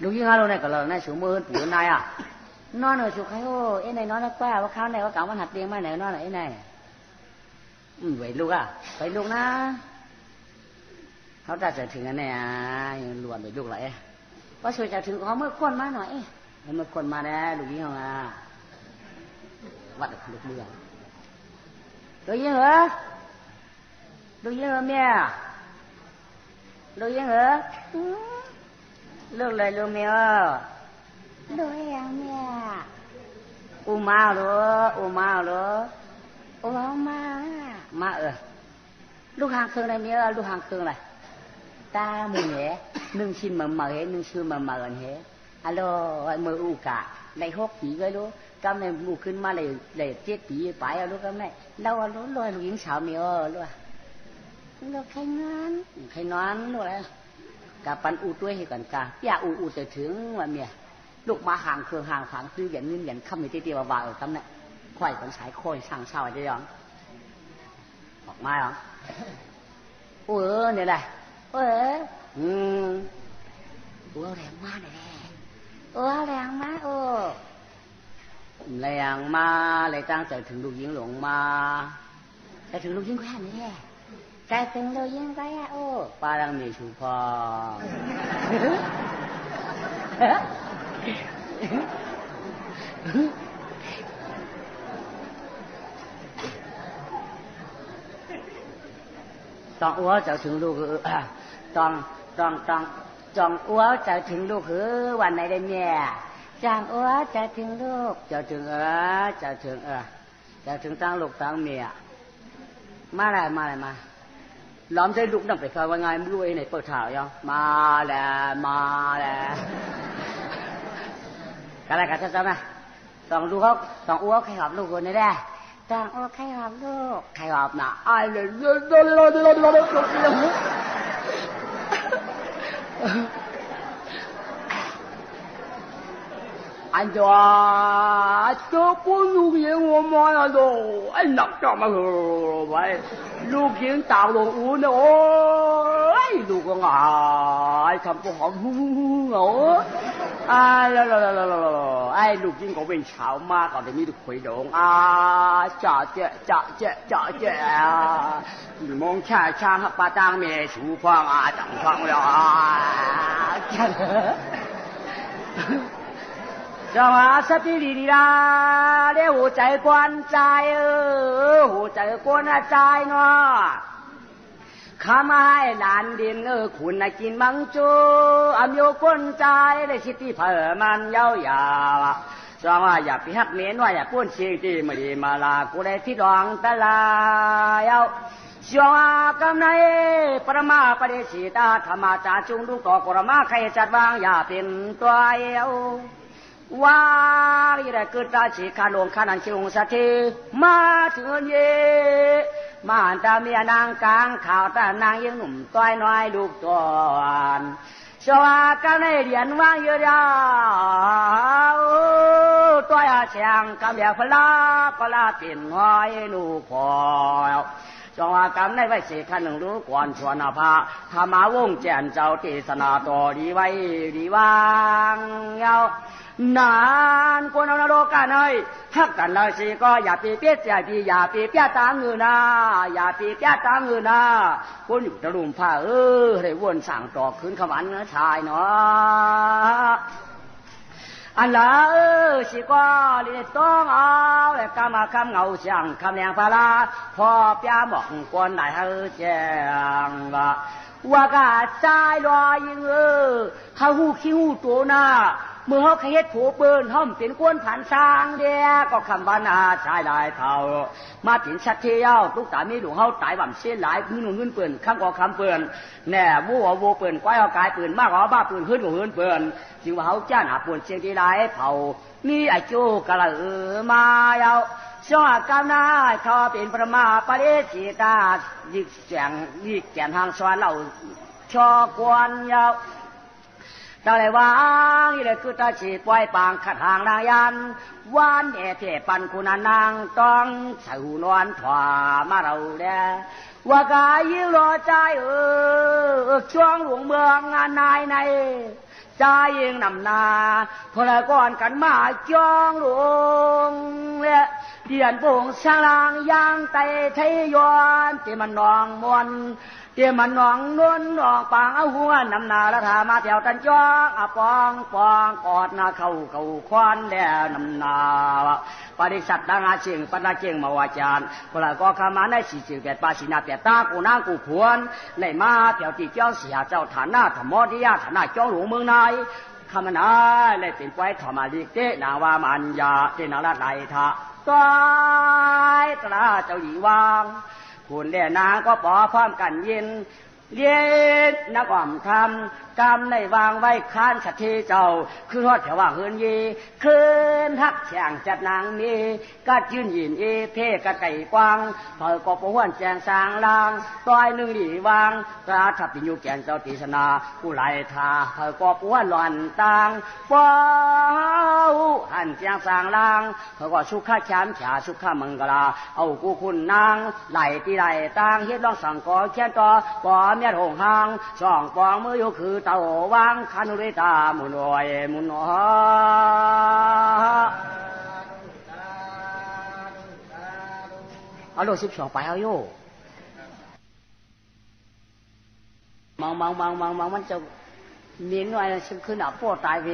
ลูกยิ่งเราเนี่ยก็เราเนี่ยสูงมือปุ๋ยนายนอนสูงใครไอ้นายนอนแล้วป้าว่าเขาเนี่ยว่าเก่ามันหัดเตียงมาไหนนอนไหนไอ้นายไปลูกไปลูกนะเขาจะถึงอันเนี่ยล้วนไปลูกเลยว่าช่วยจะถึงเขาเมื่อคนมาหน่อยเมื่อคนมาแล้วลูกยิ่งเขาวัดลูกเรือลูกยิ่งเหรอลูกยิ่งเหรอเมียลูกยิ่งเหรอลูกเลยลูกเมียลูกยังเมียอูมาหรืออูมาลูกหางเครื่องอะไรเมียลูกหางเครื่องอะไรตามือเหะนึ่งชิมเหเหนึ่งชื่อเหเหฮัลโหลมืออูกะใน6 ปีก็รู้ก็ในหมู่ขึ้นมาเลย7 ปีไปเอาลูกก็ไม่เราลูกลอยลูกหญิงสาวเมียลูกใครนอนลูกอะไรกับปันอูตัวให้กันกาพี่อูจะถึงว่าเมียลูกมาห่างเครื่องห่างฝังซื้อเหรียญเงินเหรียญคำในที่ว่าคำเนี่ยค่อยคนสายค่อยสั่งเช่าจะยอมออกมาหรอเนี่ยแหละแรงมากเลยแรงมากแรงมาเลยตั้งใจถึงลูกหญิงหลงมาแต่ถึงลูกหญิงแค่นี้ใจถึงเรายิ่งไปปารังมีชูพอต ต้องอ้วจะถึงลูกต้องอ้วจะถึงลูกวันไหนได้เมียจางอ้วจะถึงลูกจะถึงจะถึงตั้งลูกตั้งเมียมาล้อมใจลูกนั่งไปเขาว่าไงไม่รู้ไอ้ไหนเปิดข่าวยังมาแล้วกันอะไรกันจะไหมต้องดูเขาต้องอ้วใครหอบลูกคนนี้ได้ต้องอ้วใครหอบลูกใครหอบน่ะไอ้เลยanh cho có lưu kiện我妈呀都哎那干嘛喂lưu kiện tạo đồ uống nữa ôi lưu con ai thầm có hỏng ngủ ai ai lưu kiện có bên chảo ma còn để mi được khuấy động chả chệ mong cha hấp ba tang mẹ chú khoang chẳng khoang rồi cho mà sắp đi ra để hồ chạy quan trai hồ chạy quan trai nó khám hai làn điền khuôn này chín măng chú yêu quan trai để xịt phở man nhau ya cho màอย่าไปหักเมียน้อยอย่าป้วนเชียงที่ไม่ดีมาลากูได้ที่ดองตะลายเอาช่วงกำไนปรมาปริสิตาธรรมจาจุงดุกต่อกรมาใครจัดวางอย่าเป็นตัวเอวว่าอะไรเกิดราชีขาลงขานันชิงสักทีมาถึงเย่มาตาเมียนางกลางข่าวตานางยังหนุ่มต้อยน้อยลูกตัวสวากันในเรียนว่างเยอะยาวตัวเชียงคำเดียวพลาเปลี่ยนห้อยลูกพอจงอาการในไว้เสกขันหนึ่งรู้ก่อนชวนพาธรรมาวงแจนเจ้าเทศนาต่อดีไว้ดีวางเงานานคนเอานรกกันเลยทักกันเลยสิก็อย่าปีเปี้ยอย่าปีเปี้ยตาเงินนะอย่าปีเปี้ยตาเงินนะคนอยู่ตะลุมผ้าให้วนสั่งต่อคืนขวันชายเนาะอันละสิก็เรียต้องเอาแต่กำมาคำเงาเสียงคำแรงพาราพอเปียหมอกกวนได้แจ้งว่ากาใจลอยยิงเขาหูคิ้วตัวหน้าเมื่อเขาเฮ็ดผูเปิ้นห้อมเป็นกวนผ่านสร้างเดียก็คำบรรณาชายลายเท่ามาเป็นชัดเที่ยวลูกตามีหลวงเขาตายบ่ำเสียหลายมือหนุ่มเงินเปิ้นข้างกอคำเปิ้นแน่วัวเปิ้นก้อยเอากายเปิ้นมากกว่าบ้าเปิ้นขึ้นกว่าเงินเปิ้นจึงว่าเขาจ้าหน้าป่วนเชียงที่ลายเผามีไอโจกะละมาเยาช่วงกำนาเขาเป็นพระมาปริจิตายิกแจงทางสวรรค์เราชอกวนเยาตาเลว่างนี่เลยคือตาฉีดปล่อยปางขัดหางนางยันวานแอเทปันคุณนางต้องสู่นวลถวามาเราแดว่ากายยิ่งรอใจช่วงหลวงเมืองงานนายในใจยิงนำนาพลก่อนกันมาจ้องหลวงและเดียนโป่งช่างลางยางไตไทยยอนที่มันนองมวนเดี๋ยวมันหนองนุ่นหนองปางเอาหัวนำนาละทามาแถวตันจ้องปองกอดนาเข้าควันแล้วนำนาปฏิสัตดังอาเชียงปัญญาเชียงมาวาจารพลก็ขามาใน48ปาสินา8ตากูนางกูควรเลยมาแถวที่เจ้าเสียเจ้าฐานหน้าธรรมดิยาฐานะเจ้าหลวงเมืองนายคำนาเลยเป็นไว้ธรรมดิเตนาวามันยาเตนาละไดทะต้อยตราเจ้าหญิงวางคุณเล่นางก็ปอพร้อมกันยินเย็นนักอ่อมทำกรรมในวางไว้ค้านสัตย์เจ้าคือฮอดแถวว่าเฮือนยีคืนทักแฉ่งจัดนางมีกัดยืนยินเพกะไก่กวางเผยก็ปวนแจงสางลางต้อยหนึ่งหลีวางตราทับปิญญูแกนเจ้าตีสนาผู้ไหลทาเผยก็ปวนหล่อนต่างป้อหันแจงสางลางเผยก็สุขะแชมฉาสุขะมังกลาเอากูคุณนางไหลตีไหลต่างเฮ็ดร้องสั่งก่อแค่ต่อปอเมียหงหางช่องปองมืออยู่คือเต่าวางคันุริตามุนอยมุนหอเอาโล12ไปเอาโยมองมันจะเนียนหน่อยขึ้นอับปวดตายไป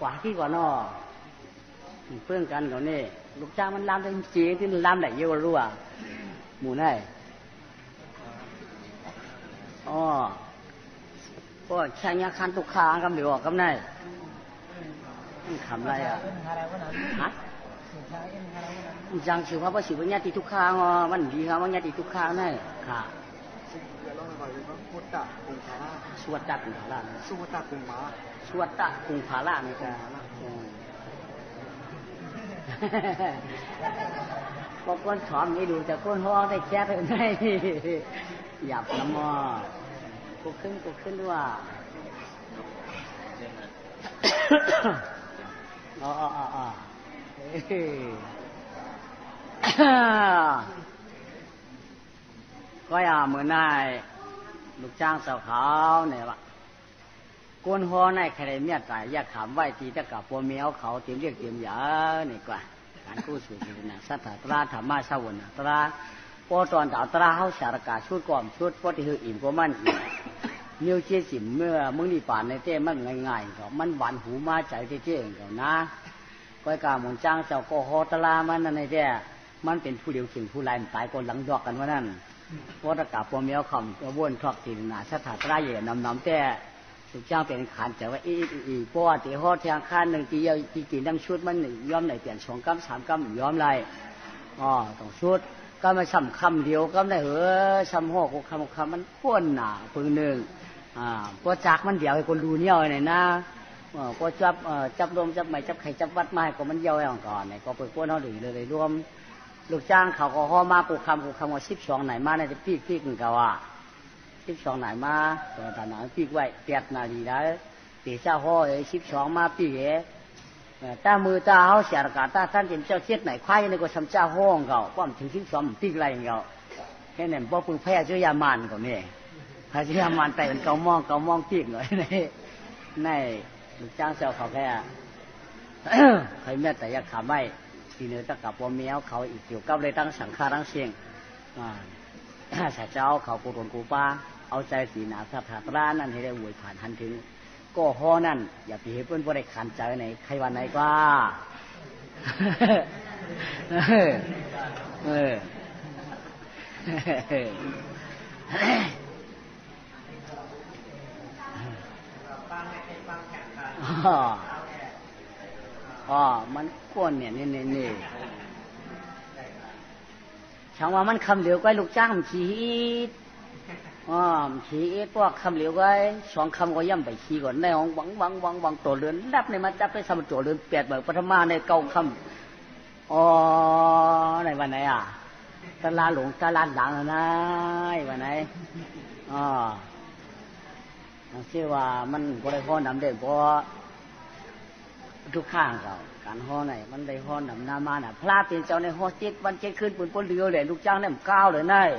กว่าที่ก่อนนอเพื่อนกันก่อนนี่ลูกจ้างมันลามเป็นจีที่มันลามไหนเยอะรู้อ่ะหมูได้ อ๋อก็ใช้ยาคันทุกข้างกำเดียวกำไนมันขำอะไรอ่ะฮะจังสิว่าภาษีวิญญาติทุกข้างอ๋อมันดีครับวิญญาติทุกข้างนั่นค่ะสวดตักกุงภาระสวดตักกุงม้าสวดตักกุงภาระนี่ค่ะก็ก้นถอมนี่ดูแต่ก้นห้องได้แค่เท่าไหนหยับละมอกูขึ้นด้วยอ๋อก็อย่าเหมือนนายลูกจ้างสาวขาวเนี่ยว่ะก้นห้องในใครเมียตายอยากขำไหวตีตะกับปัวเมียวเขาเตรียมเรียกเตรียมยานี่กว่าการกู้สู่ชีวิตนะสัทธาตราธรรมะสวรรค์ตราพอตอนดาวตราเขาสารกาชุดก่อมชุดพอที่คืออิ่มก็มันอิ่มเนื้อเชี่ยสิมเมื่อมึงนี่ป่านในเต้มันง่ายๆก็มันหวานหูมาใจเต้ๆก็นะก้อยกาหมุนจ้างเจ้าก็ฮอตลามันนั่นในเต้มันเป็นผู้เดียวเข่งผู้ลายตายก่อนหลังดอกกันว่านั่นพอตะกับปัวเมียวคำกระวนทอกตีนาสัทธาตราเย่นำแต่ลูกจ้างเป็นขันแต่ว่าอีป้อตีฮอดเทียงข้านหนึ่งตีเยาตีตีน้ำชุดมันย้อมไหนเปลี่ยน2 กำ 3 กำย้อมไรอ๋อต้องชุดก็มาซ้ำคำเดียวก็ได้ซ้ำ6 6 คำมันพ้นหนาปึงหนึ่งพอจักมันเดียวให้คนดูเนี่ยเลยนะพอจับลมจับไม้จับไข่จับวัดไม้ก็มันเยาว์อย่างก่อนเนี่ยก็เปิดพ้นเขาดีเลยรวมลูกจ้างเขาก็ห่อมากูคำว่า12ไหนมาเนี่ยจะปีกหนึ่งกว่า12ไหนมาตอนนั้นปีกไว้8 นาทีได้ตีเจ้าห่อ12มาปีตามือตาเขาเสียกาตาท่านเป็นเจ้าเช็ดไหนควายนี่ก็ทำเจ้าห้องเขาป้อมถึง12ปีกไรเขาแค่นั้นพอปืนแพ้เจ้ายามันก็เนี่ยพระเจ้ายามันแต่เป็นเกามองปีกหน่อยในลูกจ้างเจ้าเขาแค่ใครแม่แต่อยากขำไม่ทีเนื้อตะกับว่าเมียวเขาอีกเกี่ยวกับเลยตั้งสังฆาตั้งเสียงสาเจ้าเขากูโดนกูป้าเอาใจสีหนาสัทธาตรานั่นให้ได้อวยผ่านทันถึงก็ห่อนั่นอย่าไปเห็นเพื่อนบ่ได้ขันใจไหนใครวันไหนกว่ามันก้นเนี่ยนี่ช่างว่ามันคำเหลวไว้ลูกจ้างขี้ขี้พวกคำเหลวไว้2 คำก็ย่ำไปขี้ก่อนในห้องวังตัวเรือนรับในมาจับไปสมตัวเรือน8 เบิกปฐมาใน9 คำในวันไหนตลาดหลงตลาดหลังนะวันไหนชื่อว่ามันก็ได้ห้อนำได้เพราะทุกข้างเขาการห้อไหนมันได้ห้อนำหน้ามาน่ะพระเป็นเจ้าในห้อ7 วัน 7 คืนปุ่นปนเดียวเลยลูกจ้างเนี่ย9เลยนาย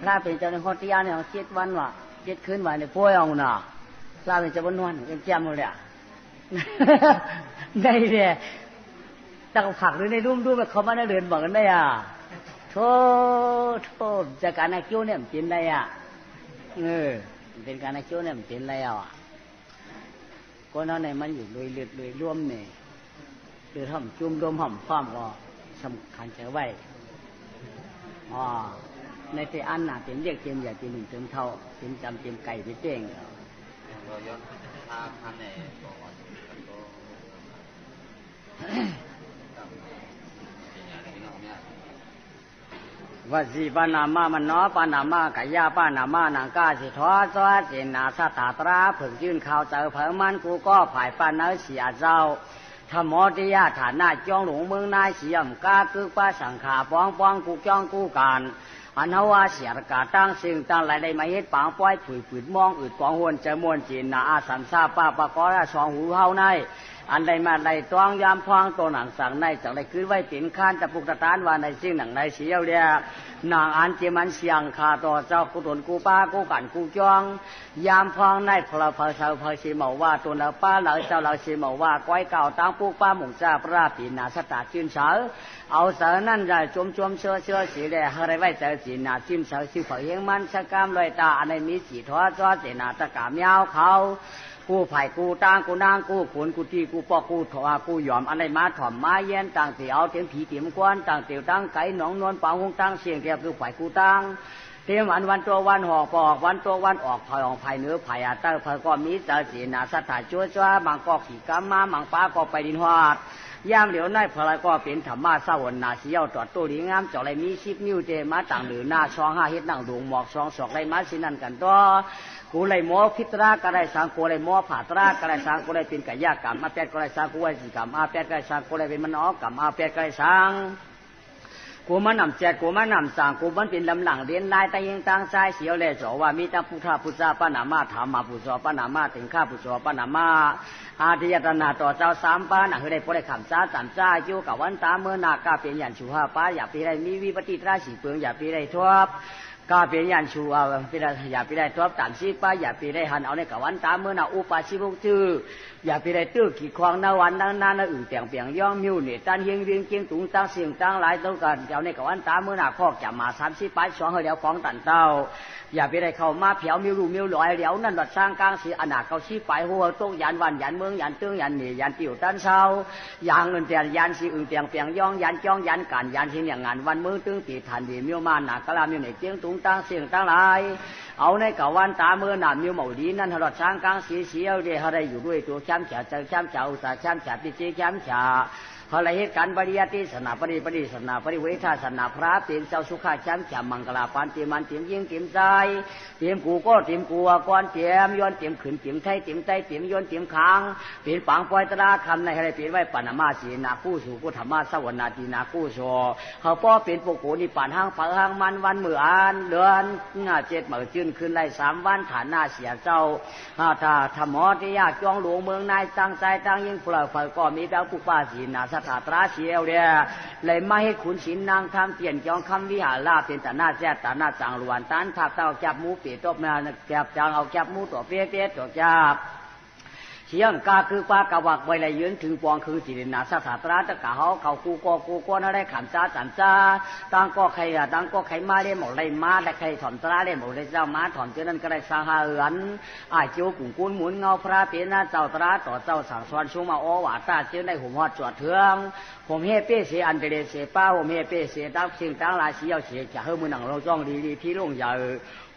พระเป็นเจ้าในห้อเตียเนี่ย7 วันว่ะ7 คืนวันในป่วยเอาน่ะพระเป็นเจ้าวันวันเป็นแจ่มเลยได้เลยตะผักหรือในรุ่มแบบเขามาในเรือนบอกกันได้โทษจากการนักโยเนี่ยมันเป็นไรเป็นการนักโยเนี่ยมันเป็นไรก็นั่นในมันอยู่โดยร่วมเนี่ยโดยทำจุ่มรวมห่อมฟ้ามก็สำคัญใจไว้ในแต่อันน่ะเต็มเรียกเต็มใหญ่เต็มหนึ่งเต็มเท่าเต็มจำเต็มไก่ไปเจ้งว่าสีปานามามันน้อปานามากะยาปานามานางกาสิทอซอเจนาสตาตราผึ่งยื่นข่าวเจอเผอมันกูก็ผายปานเนื้อเสียเจ้าธรรมอติยาฐานะจ้องหลวงเมืองนายเสียมกาคือป้าสังขาป้องกูจ้องกูการอันเฮาว่าเสียกาตั้งสิ่งตั้งหลายได้มาเฮ็ดปางป้อยผืดมองอึดกองหวนจะมวนจีนนาอาสันซาป้าปะกอละ2 หูเฮาในอันใดมาใดต้องยามพองตัวหนังสั่งในจากใดคือไว้เป็นข้านตะปุกตะตานว่าในสิ่งหนังในเสียวเดียนางอันเจมันเสียงคาต่อเจ้ากุตนกูป้ากูกันกูจ้องยามพองในพลเพเสาเพสีเมาว่าตัวเราป้าเราเจ้าเราสีเมาว่าก้อยเก่าตั้งปุกป้าหมุ่งจ้าพระปีนาสตาจืนเสาเอาเสานั่นใจจมเชื่อสีแดงอะไรไว้ใจสีนาจิ้มเสาสีเผยเฮงมันสกามลอยตาอันในมีสีทอดเจนาตะกามยาวเขากูไผ่กูตางกูนางกูขนกูตีกูปอกกูถอกูหยอมอะไรมาถ่อมมาเย็นต่างเตียวเตียงผีเตียมกวนต่างเตียวตั้งไก่หนองนวลป่าหงตั้งเสียงเดียวคือไผ่กูตั้ง เตรียมวันตัววันหอกปอกวันตัววันออกภายออกภายเหนือภายอาเตอร์ภายก็มีเจอสีนาสถานชั่วจ้าบางก็ขี่กำมาบางป้าก็ไปดินหอดย่ามเหลียวในพลายก็เป็นธรรมะสวรรค์นาเสียวตอดตัวดีงามจ่อไรมี10 นิ้วเจมาต่างหรือหน้าช่อง5เฮ็ดนั่งดวงหมอกช่องศอกไรมาสินั่นกันตัวกูไรหมอพิตราก็ได้สังกูไรหมอผ่าตราก็ได้สังกูไรเป็นกายกรรมอาแปดก็ได้สังกูไรสิกรรมอาแปดก็ได้สังกูไรเป็นมันออกกรรมอาแปดก็ได้สังกูมันนำแจกกูมันนำสั่งกูมันเป็นลำหลังเรียนลายแต่ยังต่างใจเสียวเลยจ่อว่ามีแต่พุทธพุทธปนามาธรรมพุทธปนามาถึงข้าพุทธปนามาอาทิยตนาต่อเจ้า3 ป้าหนักได้พอได้ขำจ้า3 จ้าอยู่กับวันตาเมื่อนากาเป็นยันชู5 ป้าอย่าไปได้มีวิปฏิตราสีเปลืองอย่าไปได้ทบก็เป็นยันชูเอาไปได้อย่าไปได้ทบตามชีป้าอย่าไปได้หันเอาในกับวันตาเมื่อนาอุปาชิบุกชื่ออย่าไปได้ตื้อขีดควางนาวันนานอื่นแต่งเปียงย่อมมิวเนี่ยตันเฮียงเรียงเกียงตุงตั้งเสียงตั้งหลายต้องการเอาในกับวันตาเมื่อนาข้อจะมา30 ป้า2เดียวของตันเต้าอย่าไปได้เข้ามาเผียวมิวรูมิวลอยเดี๋ยวนั่นวัดสร้างกลางสีอนาคเขาชี้ไปหัวโต๊ะยันวันยันเมืองยันเตื้องยันเหนี่ยันติวตันเช้าอย่างเงินแต่ยันสีอื่นเปียงเปียงย่องยันจ้องยันการยันที่อย่างงานวันเมืองตึงตีทันดีมิวมาหนักกะลามิวเนี่ยเกียงตุงตั้งเสียงตั้งหลายเอาในกับวันตาเมื่อหนามิวเหมาดีนั่นหลอดสร้างกลางสีเสียวเดี๋ยวอะไรอยู่ด้วยตัวแคมฉาเจอแคมฉาอุตสาแคมฉาปิจิแคมฉาเขาเลยเหตุการณ์ปริยัติศาสนาปริศาสนาปริเวทศาสนาพระเตียนเจ้าสุขาช้ำฉ่ำมังกลาปานเตียมันเตียมยิงเตียมใจเตียมกูก็เตียมกูก่อนเตียมย้อนเตียมขืนเตียมไทยเตียมไตเตียมย้อนเตียมค้างเปลี่ยนปังปล่อยตราคำในอะไรเปลี่ยนไว้ปานามาสีนาคู่สู่กูธรรมะสวรรณาตีนาคู่โซเขาป้อเปลี่ยนปกูนิปานห้างฝังห้างมันวันเมื่ออ่านเดือน7 เหมื่อจืนคืนไล่3 วันฐานหน้าเสียเจ้าถ้าธรรมะที่ยากจองหลวงเมืองนายตั้งใจตั้งยิ่งเปล่าไฟก็มีดาวปุปาสีนาสถาตราเสียวเลยมาให้ขุนศิลนางทำเปลี่ยนจองคำวิหารลาเป็นตาหน้าแซ่ตาหน้าจางลวนตันทับเต้าจับมูปีตบมาแกบจางเอาจับมูตัวเปี้ยตัวจับเสียงกาคือปากวักไว้เลยยืนถึงปองคือจิรินาสถาตราตะกะเขากูก็นั่นได้ขำจ้าจันจ้าตั้งก็ใครตั้งก็ใครมาได้หมดเลยมาได้ใครถอนตราได้หมดเลยเจ้ามาถอนเจ้านั้นก็ได้สาหาเอือนเจ้ากุ่งกุ้นหมุนเงาพระเปียนาเจ้าตราต่อเจ้าสั่งสอนชูมาโอวาตาเจ้าได้หุ่มหอดจวดเถืองผมเฮเป้เสียอันเดเรเสียป้าผมเฮเป้เสียตั้งสิ่งตั้งหลายเสียเสียจะเฮือมือหนังเราจ้องดีที่ลงใหญ่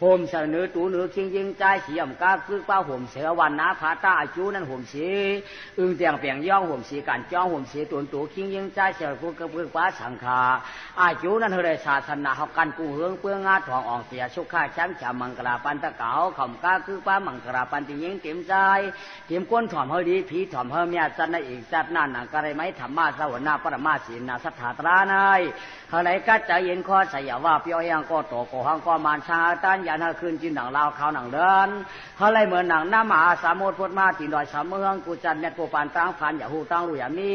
ห่มเสนอตูเนื้อคิงยิงใจเสียมกาคือป้าห่มเสือวันนาผาตาอาจูนั่นห่มสีอึ่งเตียงเปียงย่องห่มสีกันจ้องห่มสีตัวคิงยิงใจเสือกูกระเพื่อป้าสังขาอาจูนั่นเฮยศาสนาเขากันกูเฮืองเปื้องงาทองออกเสียสุขาช้ำฉ่ำมังกราปันตะเก๋าข่มกาคือป้ามังกราปันติยิงเต็มใจเต็มก้นถ่อมเฮดีผีถ่อมเฮเมียจันในอีกจัดนั่นหนังกระไรไม้ธรรมะสวรรค์ปรมาศีนาสถาตรานายเขาไหนกัดใจเย็นคอใส่ยาว่าเปียวยังก็โตโกหังก็มานชาตันยันคืนจินหนังลาวเขาหนังเดินเขาเลยเหมือนหนังน้ำมหาสามโมดพุทธมาตีดอยสามเมืองกูจันเน็ตปูปานตั้งพันอย่าหูตั้งลุยมี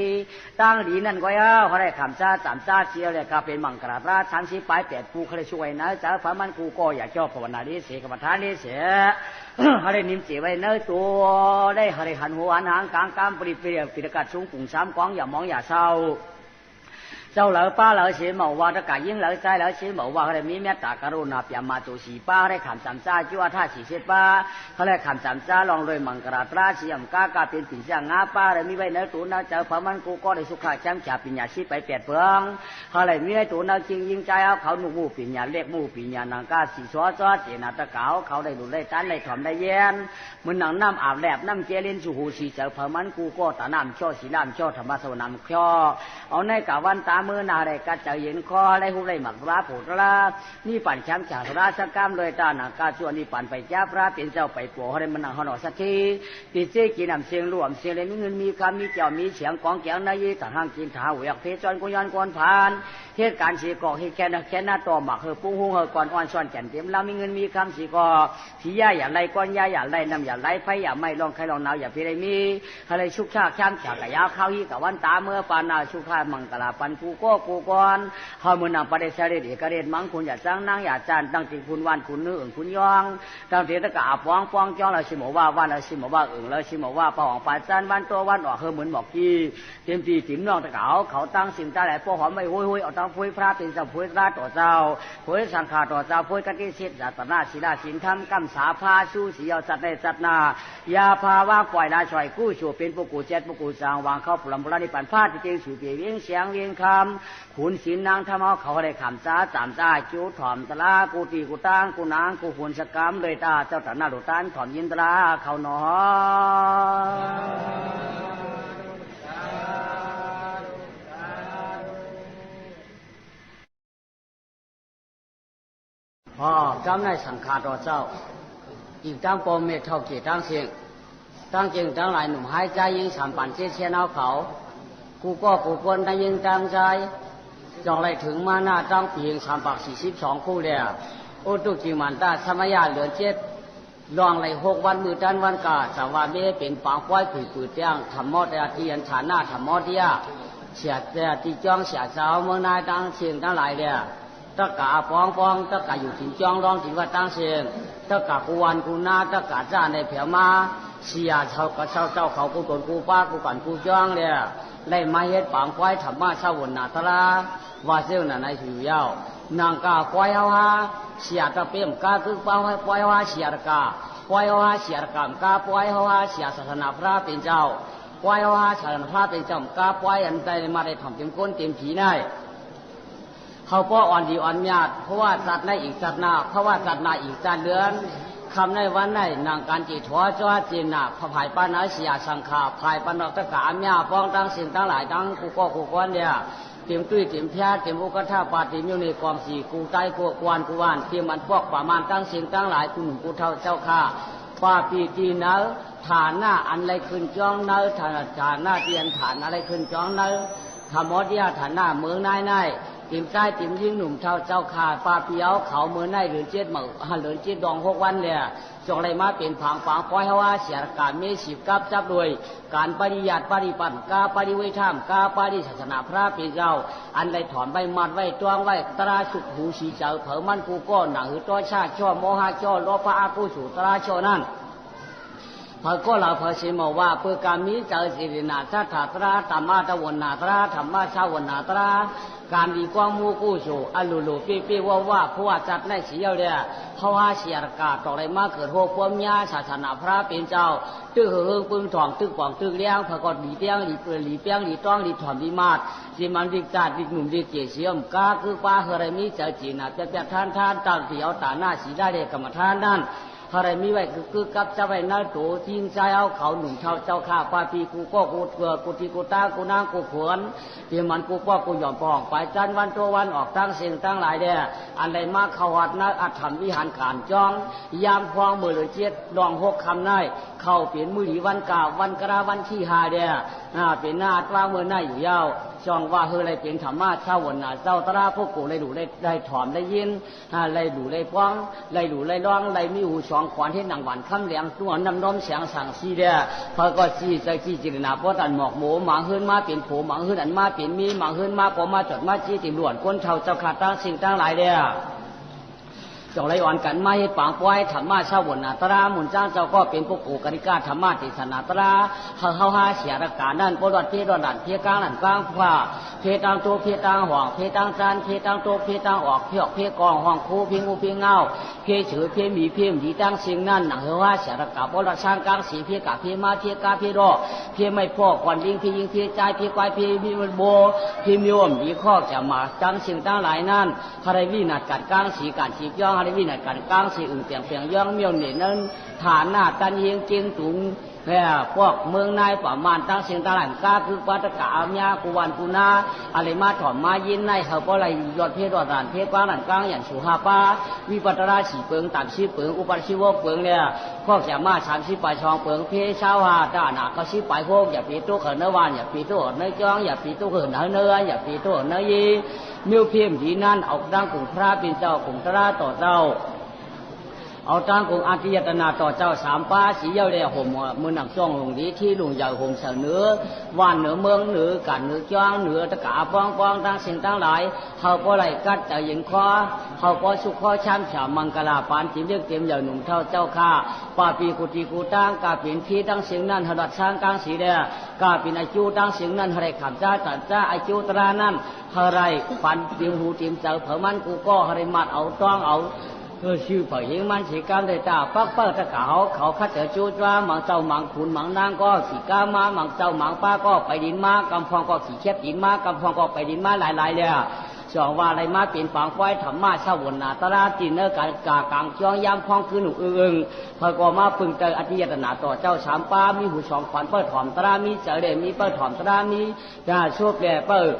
ตั้งดีนั่นก็ย่าเขาได้ขำจ้าจำจ้าเชียวเลยก็เป็นมังกรราชันชีปลาย8 ปูเขาได้ช่วยนะจ้าฟ้ามันกูก็อยากชอบภาวนาดีเสกรรมฐานดีเสียเขาได้นิ่มเสียไว้เนื้อตัวได้เขาได้หันหัวหางกลางกามปริเปรียปิดกัดสูงปุ่ง3 กองอย่ามองอย่าเศร้าเจ้าเหล่าป้าเหล่าเสียหมอว่าตะกายิ่งเหล่าใจเหล่าเสียหมอว่าเขาได้มีเมตตากรุณาเปียมาตัวสีป้าได้ขำจำจ้าจิ้วท่าสีเสป้าเขาได้ขำจำจ้าลองเลยมังกรตราเสียมก้ากาเป็นปิ่นเสียงงาป้าได้มีไว้เนื้อตัวน่าเจอพมันกูก็ได้สุขาช้ำฉาปิญญาชีไป8 เปลืองเขาได้มีไว้ตัวน่าจริงยิ่งใจเอาเขาหนุ่มมูปิญญาเล็กมูปิญญานางก้าสีซ้อเจนาตะเก๋าเขาได้ดูได้ตันได้ถอมได้เย็นมันหนังน้ำอาบแลบน้ำเจริญสุหูสีเจอพมันกูก็ตาน้ำช่อสีน้ำช่อธรรมะสวรรค์ช่อเอาในกะวันตามือนาได้กัดใจเย็นคอได้หูได้หมักพระโผล่ละนี่ปั่นช้ำฉาราชกรรมเลยตาหนักกาส่วนนี่ปั่นไปจ้าพระเป็นเจ้าไปโผล่ให้มันนั่งหนอสักทีติดเจกินน้ำเสียงรวมเสียงเลยมีเงินมีคำมีเจ้ามีเสียงกองแก้วนายต่างห้างกินถาหวยเพชรจอนกุยอนกวนผ่านเหตุการณ์สีกอกเหตุแค่หน้าต่อหมักเฮอปุ้งหงเฮอก่อนอ่อนซ้อนแก่นเต็มเรามีเงินมีคำสีกอผีย่าอย่าไล่ก้อนย่าอย่าไล่น้ำอย่าไล่ไฟอย่าไม่ลองใครลองหนาวอย่าพิไรมีอะไรชุกชาช้ำฉากกะยาข้าวยี่กับวันตาเมื่อปานาชุกข้ามังกลาปันกูก็กูก่อนเฮามือนำประเดชเดชเอกเดชมังคุณอย่าจ้างนางอย่าจานตั้งติคุณวันคุณนื้อคุณยองตั้งเทตะกะป้องป้องจ้องเราชิมว่าวันเราชิมว่าเราชิมว่าป้องปาจานวันตัววันออกเฮอเหมือนบอกกี้เต็มตีติ๋มน้องตะเขาตั้งสิ่งตาแหล่ป้อหอมไม่ห้อยเอาตั้งพุ้ยพระเป็นเจ้าพุ้ยราต่อเจ้าพุ้ยสังฆาต่อเจ้าพุ้ยกติเสดจัตนาศิลาสินธรรมกัมสาพาสู้สีเอาจัดในจัดนายาพาว่าปล่อยนาช่วยกู้ชูเป็นปุกูเจ็ดปุกูจางวางเข้าปลำปลาในปันพาดที่เจงสู่เปียงเสียงเวียงคา ามขุนศีลนางทำเอาเขาได้ขำจ้าจามจ้าจูถ่อมตะลากูตีกูตั้งกูนางกูขุนสกามเลยตาเจ้าตาหน้าดุตันถ่อมยินตราเขาหนอพ่อกำในสังขารต่อเจ้าอีกตั้งปมเมตเท่าเกียรตั้งเสียงตั้งเก่งตั้งหลายหนุ่มหายใจยิงสามปั่นเชี่ยเอาเขากูก็กูควรได้ยิงตั้งใจจองไรถึงมาหน้าตั้งปีง342คู่เลยโอ้ตุจิมันตาสมัยเหลือ7ลองไร6วันมือจันวันกาสาวาเมเป็นปางควายผืดย่างทำมอดอาทียนฐานหน้าทำมอดเดียเสียแต่ที่จ้องเสียสาวเมืองนายตั้งเชียงตั้งหลายเลยตะกาปองตะกาอยู่ถิ่นจ้องร้องถิ่นว่าตั้งเชียงตะกากูวันกูนาตะกาจ้าในแผวมาเสียเช่าเขากูตนกูป้ากูกันกูจ้องเลยไล่มาเฮ็ดปางควายธรรมะเช่าวนนาตลาว่าเซลน่ะในผิวยาวนางกาควายเฮาฮาเสียตะเปี่ยมกาคือป้าให้ควายเฮาฮาเสียกาควายเฮาฮาเสียกามกาควายเฮาฮาเสียศาสนาพระเป็นเจ้าควายเฮาฮาศาสนาพระเป็นเจ้ากาควายอันใดมาได้ทำเต็มก้นเต็มผีได้เขาป้ออ่อนดีอ่อนญาติเพราะว่าจัดในอีกจัดหน้าเพราะว่าจัดหน้าอีกจัดเดือนคำในวันในนางการจีทัวจ้าจีนน่ะพระภายป้านาเสียสังขาภายปนอกตะกาเมียป้องตั้งสิ่งตั้งหลายตั้งกูก็กูก้อนเนี่ยเตรียมตุ้ยเตรียมแพ้เตรียมอุกท่าปาติมิวในกองสีกูใต้กูกวนกูวานเตรียมมันพวกประมาณตั้งสิ่งตั้งหลายกูหนุ่มกูเท่าเจ้าข้าป้าปีตีเนื้อฐานหน้าอันไรขึ้นจ้องเนื้อฐานหน้าเตียนฐานอะไรขึ้นจ้องเนื้อธรรมอดียฐานหน้าเมืองนายติมใต้ติมยิ่งหนุ่มเท่าเจ้าขาปลาเปียวเขาเมื่อในหรือเจ็ดเหมือหรือเจ็ดดอง6 วันเลยจงไรมาเป็นผางปางป้อยว่าเสียการเมสิบกับจับด้วยการปฏิญาณปฏิปันกาปฏิเวทามกาปฏิศาสนาพระเป็นเจ้าอันใดถอนใบมัดไว้จ้วงไว้ตราสุขหูสีเจ้าเผอมันกูก็หนังหือต้อชาช่อโมหะช่อโลภะอากุสุตราช่อนั่นพระก็เราพระสิมว่าเพื่อการมีเจอสิรินาสัทธาตราธรรมะตะวันนาตราธรรมะชาวันนาตราการดีกว้างมูกู้โฉอลุลุเปี้ยว่าเพราะว่าจัดในสีเอาเนี่ยเพราะว่าเสียกาต่อไรมาเกิดโหพวมยาศาสนาพระเป็นเจ้าตื้อเฮืองปึงถ่องตื้อป่องตื้อเลี้ยงพระกอดหลีเปี้ยงหลีเปลือยหลีเปี้ยงหลีต้องหลีถอนหลีมาดสิมันดิจัดดิหนุ่มดิเกเสียมกาคือป้าเฮรมีเจอจีน่ะจะท่านตั้งเสียวตาหน้าสีได้เด็กกรรมท่านนั่นอะไรมีไว้คือกับจะไว้นั่นโตทิ้งใจเอาเขาหนุ่มเจ้าข้าป้าปีกูก็กูเกลือกูทีกูตากูนางกูขวนเดี๋ยวมันกูป้อกูหย่อมปองไปจันวันตัววันออกตั้งเสียงตั้งหลายเด้ออันใดมาเขาวัดนักอัฐรรมวิหารการจ้องยามควงมือเลยเจ็ดลอง6 คำได้เข้าเปลี่ยนมือหลีวันกาวันกระวันที่5เด้อเป็นหน้าตราเมื่อหน้าอยู่ยาวช่องว่าเฮอไรเป็นธรรมะเช้าวันน่ะเจ้าตราพวกกูเลยดูได้ถอนได้ยินเลยดูได้ป้องเลยดูได้ร้องเลยมีหูช่องขวานให้หนังหวานคำเหลียงตัวน้ำน้อมเสียงสั่งซีเด้อพอก็ซีใจซีจิรนาเพราะตันหมอกหมูหมาเฮินมาเป็นโผหมาเฮินอันมาเป็นมีหมาเฮินมาพอมาจดมาจีติล้วนก้นเท่าเจ้าขาดตั้งสิ่งตั้งหลายเด้อจงไรอ่อนกันมาให้ปางป้อยธรรมะชาวนาตราหมุนจ้างเจ้าก็เป็นพวกกูกริกาธรรมะติสนาตราเขาหาเสียรการนั่นปวดเพดอนดันเพกลางนั่นกลางผ้าเพตังตัวเพตังห่วงเพตังจานเพตังตัวเพตังออกเพอกเพกองห่วงคูเพงูเพเงาเพเฉยเพมีเพมดีตั้งสิ่งนั่นหนังเขาหาเสียรกาปวดช่างกลางสีเพกาเพมาเพกาเพรอเพไม่พ่อควันลิงเพยิงเพใจเพควายเพมีมันโบเพมีวมดีข้อจะมาจังสิ่งตั้งหลายนั่นใครวินาศการกลางสีการสีย่องอะไรวินัยการกลางสีอื่นเปียงย่องเมียวเหนียนั้นฐานหน้าตันเยียงเจียงตุงแผ่พวกเมืองนายประมาณตั้งเสียงตลาดกาคือปัตกาอเมียกุวันกุนาอะไรมาถอมมายินในเขาก็เลยยอดเพศยอดด่านเพศกลางด่านกลางอย่างสุภาพาวิปัตราสีเปิงตัดชีเปิงอุปชิวเปิงเนี่ยพวกจะมา30 ปลายชองเปิงเพศชาวหาด้านหน้าเขาชีปลายพวกอย่าปีตัวเขินเนื้อวานอย่าปีตัวเนื้อจ้องอย่าปีตัวเขินเนื้ออย่าปีตัวเนื้อยีมิวเพียมดีนั่นเอาดังกลุ่มพระเป็นเจ้ากลุ่มตราต่อเจ้าเอาตั้งกงอาทิยตนาต่อเจ้า3 ป้าสีเย้าได้ห่มมือหนักจ้องลงดีที่ลุงใหญ่ห่มเสนอว่านเหนือเมืองเหนือกันเหนือจ้างเหนือตะกาป้องตั้งสิ่งตั้งหลายเขาก็ไหลกัดใจยิงคอเขาก็สุขข้อช้ำฉามังกลาปานจิมเรียกเต็มใหญ่หนุ่มเท่าเจ้าข้าป้าปีกุฏิกูตั้งกาเป็นพี่ตั้งสิ่งนั้นหดัดช้างกลางสีเดียกาเป็นอาจูตั้งสิ่งนั้นอะไรขับจ้าตัดจ้าอาจูตรานั้นอะไรปันเตียงหูเตียมเจ้าเผอมันกูก็อะไรมัดเอาต้องเอา ชื่อเผยมันสีกามเลยตาปักเปิดตะเขาคัดเจอจูจ้ามังเจ้ามังขุนมังนางก็สีกามามังเจ้ามังป้าก็ไปดินมากำพองก็สีเข็บดินมากำพองก็ไปดินมาหลายๆเลยสองว่าอะไรมาเป็นฝังไฟธรรมะชาววนนาตราตีเนอร์กากางจ้องยามคล้องคือหนุ่งพอก็มาพึงเจออธิยตนาต่อเจ้าสามป้ามีหูสองขวัญเปิดถอมตรามีเจอเดมีเปิดถอมตรามีช่วยแปลเปิด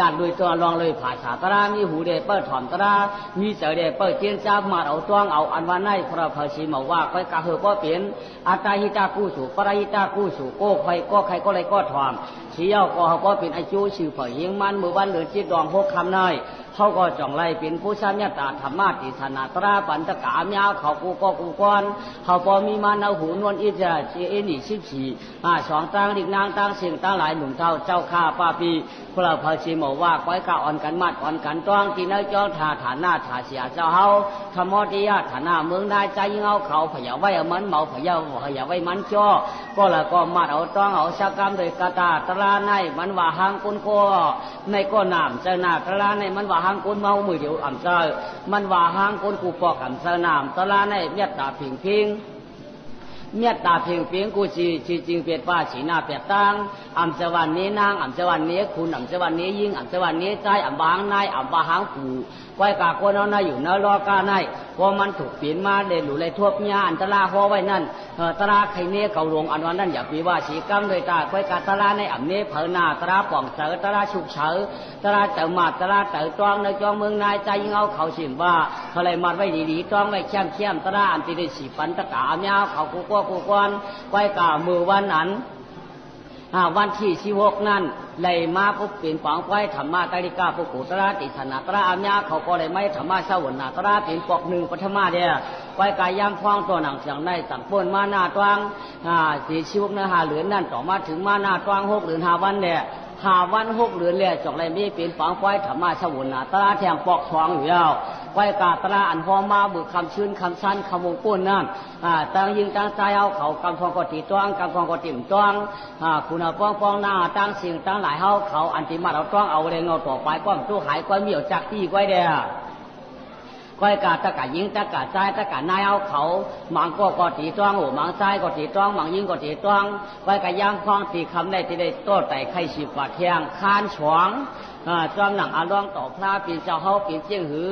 ลาดด้วยตัวลองเลยผ่าฉาตรามีหูเดเปิดถอมตรามีเจอเดเปิดเจียนจ้ามาเอาจ้องเอาอันวันไหนพระภาษีมาว่าค่อยกะเฮอก็เปลี่ยนอาตาหิตากู้สู่ปราหิตากู้สู่โก้ใครก็เลยก็ถอมเชี่ยวก็เขาก็เป็นอายุชื่อเผยยิงมันเมื่อวันเหลือจิตดองพกคำน้อยเขาก็จ่องไล่เป็นผู้ชาญตาธรรมะติสนาตราปันตะกามยาวเขากูก็กูก้อนเขาพอมีมาเอาหูนวลอิจเจนี่14สองตั้งดิกนางตั้งเสียงตั้งหลายหนุ่มเท่าเจ้าข้าป้าปีพระภาษีบอกว่าก้อยกะอ่อนกันมัดอ่อนกันต้องกินเนื้อจ้องฐานหน้าฐาเสียเจ้าเฮาธรรมติยาฐานะเมืองได้ใจยิงเอาเขาพยาไว้มันเมาพยาไว้มันจ้อก็ละก็มัดเอาต้องเอาสักกรรมโดยกาตาตราในมันว่าหางกุนก็ในก็น้ำเจนาตราในมันว่าหางกุนเมามือเดียวอ่ำเจอมันว่าหางกุนกูปอกอ่ำเจน้ำตราในเมียตาผิงพิงเมียตาเพียงเพียงกูจีจริงเปียดป้าสีหน้าเปียดตั้งอ่ำเจวันนี้นางอ่ำเจวันนี้คุณอ่ำเจวันนี้ยิ่งอ่ำเจวันนี้ใจอ่ำบางนายอ่ำบาหางผูไว้กาคนเอาหน้าอยู่เนื้อรอกาในพอมันถูกเปลี่ยนมาเดินหลุเลยทั่วพิญาอันตราพอไว้นั่นตราใครเนี้ยเกาหลงอันวันนั้นอย่าปีว่าสีกำเลยตาไว้กาตราในอ่ำเนี้ยเผอหน้าตราป่องเสือตราฉุกเฉินตราเต่ามาตราเต่าตองในจองเมืองนายใจยิ่งเอาเขาสิว่าเขาเลยมัดไว้ดีๆตองไว้เข้มตราอันที่ได้สีปันตะกามยาวเขากูก้อนไว้กามือวันนั้นวันที่16นั่นเลยมาปุ๊บเปลี่ยนฝังไว้ธรรมะตาลิกาปุกุตระติสนาตระอามยาเขาก็เลยไม่ธรรมะสวรรค์ตระเปลี่ยนปอกหนึ่งปฐมะเดียไว้กายย่ำฟองตัวหนังเสียงในสั่งปนมาหน้าตวงสีชิวกเนื้อหาเหลือนั่นต่อมาถึงมาหน้าตวง6 เดือน5 วันเนี่ย5 วัน 6 เดือนเลยจอกเลยมีเปลี่ยนฝังไว้ธรรมะสวรรค์ตระแทงปอกทองอยู่ยาวไว้กาตระอันพอมาบึกคำชื้นคำสั้นคำวงปุ้นนั่นตั้งยิงตั้งใจเอาเขากำฟองกติจ้องกำฟองกติมจ้องคุณเอาป้องหน้าตั้งสิ่งตั้งหลายเขาอันติมาเราต้องเอาเลยเงาต่อไปก้อนตู้หายก้อนเมี่ยวจักที่ก้อยเดียก้อยกาตะกะยิงตะกะใจตะกะนายเอาเขามังก็ตีจ้องโอ้มังใจก็ตีจ้องมังยิงก็ตีจ้องก้อยกะย่างคล้องตีคำได้ที่ได้โต้ไต่ไข่ฉีบกว่าเทียงคานฉวงจอมหนังอาล่องต่อพระปีเจ้าเฮาปีเจียงหือ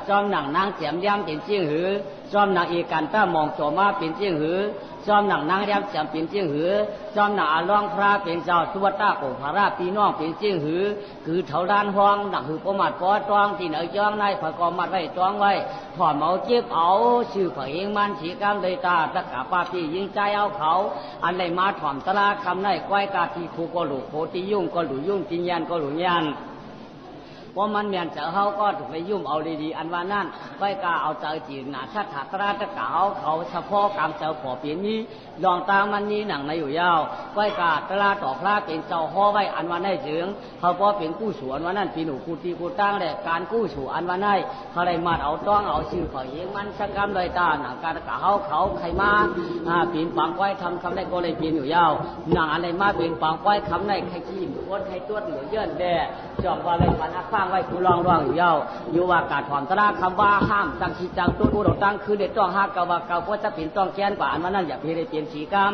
จอมหนังนางเจียมย่ำปีเจียงหือจอมหนังอีกันต้ามองโจมาปีเจียงหือจอมหนังนางย่ำเจียมปีเจียงหือจอมหนังอาล่องพระปีเจ้าสุวัตตาโกภาราปีน้องปีเจียงหือคือเถาด้านห้องหนังหือประมาทปอจ้องที่เหนือจ้องในผกอมัดไว้จ้องไว้ถอนเมาเจ็บเอาชื่อเผยเองมันฉีกำเลยตาตะกะป้าปียิงใจเอาเขาอันใดมาถอนตราคำในก้อยกาทีคูก็หลุโคติยุ่งก็หลุยุ่งจินยันก็หลุยันว่ามันเมียนเจอเขาก็ถูกไปยุ่มเอาดีๆอันว่านั่นไว้กาเอาเจอจีนหนาชาติตราตะกะเขาเฉพาะกรรมเจอขอเปลี่ยนนี้ลองตามมันนี้หนังในอยู่ยาวไว้กาตราต่อพระเป็นเจ้าห่อไว้อันว่าได้เสืองเขาพอเป็นกู้ฉวนว่านั่นปีหนูกูตีกูตั้งเลยการกู้ฉวนอันว่าได้เขาเลยมาเอาต้องเอาชื่อเขาเองมันสักกรรมโดยตาหนังการตะกะเขาใครมาเปลี่ยนปังไว้ทำได้ก็เลยเปลี่ยนอยู่ยาวหนังอะไรมาเปลี่ยนปังไว้คำได้ใครขี้คนใครตัวเหลือเยื่อแด่จอมว่าอะไรปัญหาฟังไว้กูลองร้องอยู่ยาวอยู่ว่ากาดถอนตราคำว่าห้ามจังชีจังตัวกูเราตั้งคือเด็ดต้องหักกะว่าเก่าก็จะเปลี่ยนต้องแค้นกว่าอันว่านั่นอย่าเพียรเปลี่ยนสีกรรม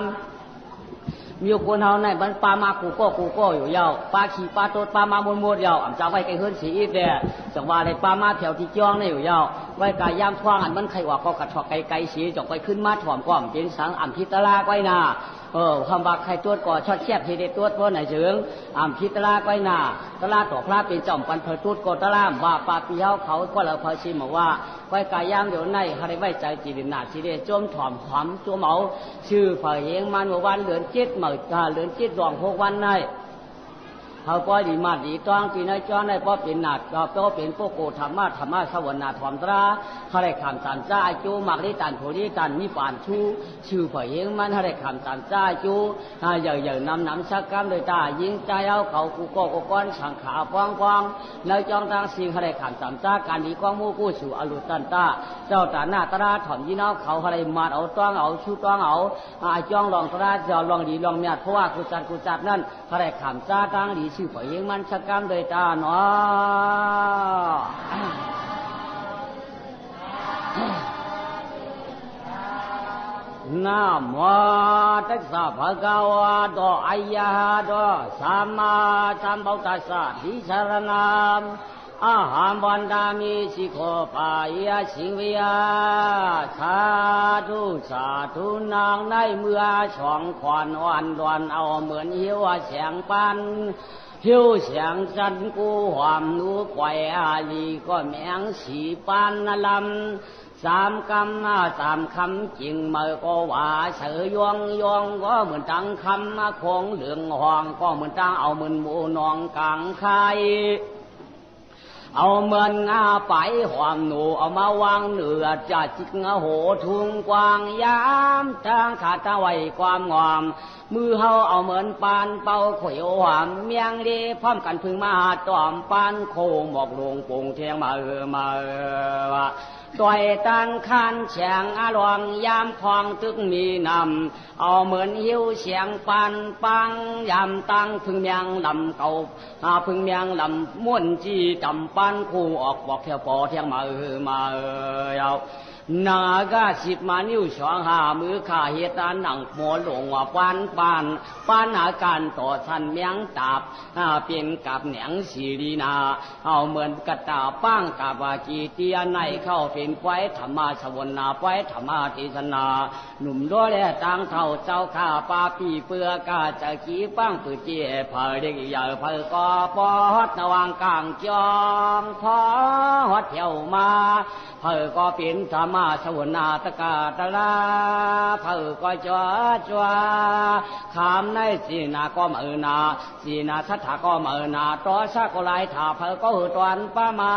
มีคนเฮาในบันปามากูก็อยู่ยาวปลาขี่ปลาโตปลามามดยาวอ่ำจะไว้ไก่เฮือนสีอีเดียจังว่าในปลามาแถวที่จ้องนี่อยู่ยาวไว้กายย่ำคว้างอันมันไข่ออกก็กระชอกไก่สีจอกไปขึ้นมาถ่อมก้อมเป็นสังอ่ำพิตลาไว้นาคำว่าใครตัวก่อชอดเชียบเฮเดตัวเพราะไหนเฉิงพิตลาไว้นาตลาต่อพระเป็นจอมปันเพลตูดกตลาว่าปาปีเฮาเขาก็เราพอชิมบอกว่าไว้กายย่ำเดี๋ยวในเขาได้ไว้ใจจีดินนาสีเดจมถ่อมหอมตัวเมาชื่อฝ่ายเองมันวันเหลือนเจ็ดเหมือนเหลือนเจ็ดดวง6 วันในเขาก็ดีมาดีต้องปีน้อยจ้อนได้เพราะเป็นหนักก็เป็นพวกโกธรรมะสวรรค์นาถอมตราเขาได้ขำสามจ้าจูมักลิตันโผลิตันมีป่านชูชื่อฝ่ายเองมันเขาได้ขำสามจ้าจูอย่างนำสักกรรมโดยตายิงใจเอาเขากูก็ก้อนสังขาฟองในจ้องทางสิ่งเขาได้ขำสามจ้าการดีก้องมูกู้สู่อรุตันตาเจ้าตาหน้าตราถอมยีนเอาเขาได้มาเอาต้องเอาชูต้องเอาจ้องลองตราจะลองดีลองเมียเพราะว่ากูจัดนั่นเขาได้ขำจ้าทางดีชื่อฝ่ายเองมันสักกรรมโดยตาเนาะ นะโมตัสสะภะคะวะโตอะระหะโตสัมมาสัมพุทธัสสะทิสรณามอาหารวันดามิสิโคปายะสิงวิยาสาธุสาธุนางในเมื่อช่องขวานวันดวนเอาเหมือนหิวเสียงปันหิวเสียงจันกูหวามนูไกวอาลีก็แมงสีปานนลำสามคำจริงเมื่อก็ว่าเสือยองก็เหมือนตังคำคงเหลืองห้องก็เหมือนตังเอาเหมือนหมูนองกลางไข่เอาเหมือนงาไปหอมหนูเอามาวางเหนือจะจิกโหทุ่งกวางยามทางขาดตะไว้ความงอมมือเฮาเอาเหมือนปานเป่าข่อยหวามเมียงดีพร้อมกันพึ่งมาตอมปานโคหมอกลงปงเทียงมาต่อยตันคันเฉียงอลวงยามพองตึกมีนำเอาเหมือนหิวเสียงปันปังยามตั้งพึ่งเมียงลำเก่าพึ่งเมียงลำม้วนจีจำปันคู่ออกบอกเที่ยวปอเทียงมานากาสิบมานิ้วสองหามือขาเหตุหนังหมอหลงว่าปานอาการต่อทันเมียงตาบเป็นกับเหนียงสีดีนาเอาเหมือนกระตาป้างกับวากีเตียในเข้าเป็นไฟธรรมาสวนาไฟธรรมาทิศนาหนุ่มด้อยและต่างเท่าเจ้าข้าปาปีเปือกาจะขี้ป้างปืนเจี๊ยบเผยเด็กใหญ่เผยก็ปอดนวางกลางจองพอหัดเที่ยวมาเผยก็เป็นธรรมาสวนาตกาตลาเผยก็จัวขามในสีนาก็มือนาสีนาทัศก็มือนาต่อสักก็ไหลถาเผยก็หือตวนป้ามา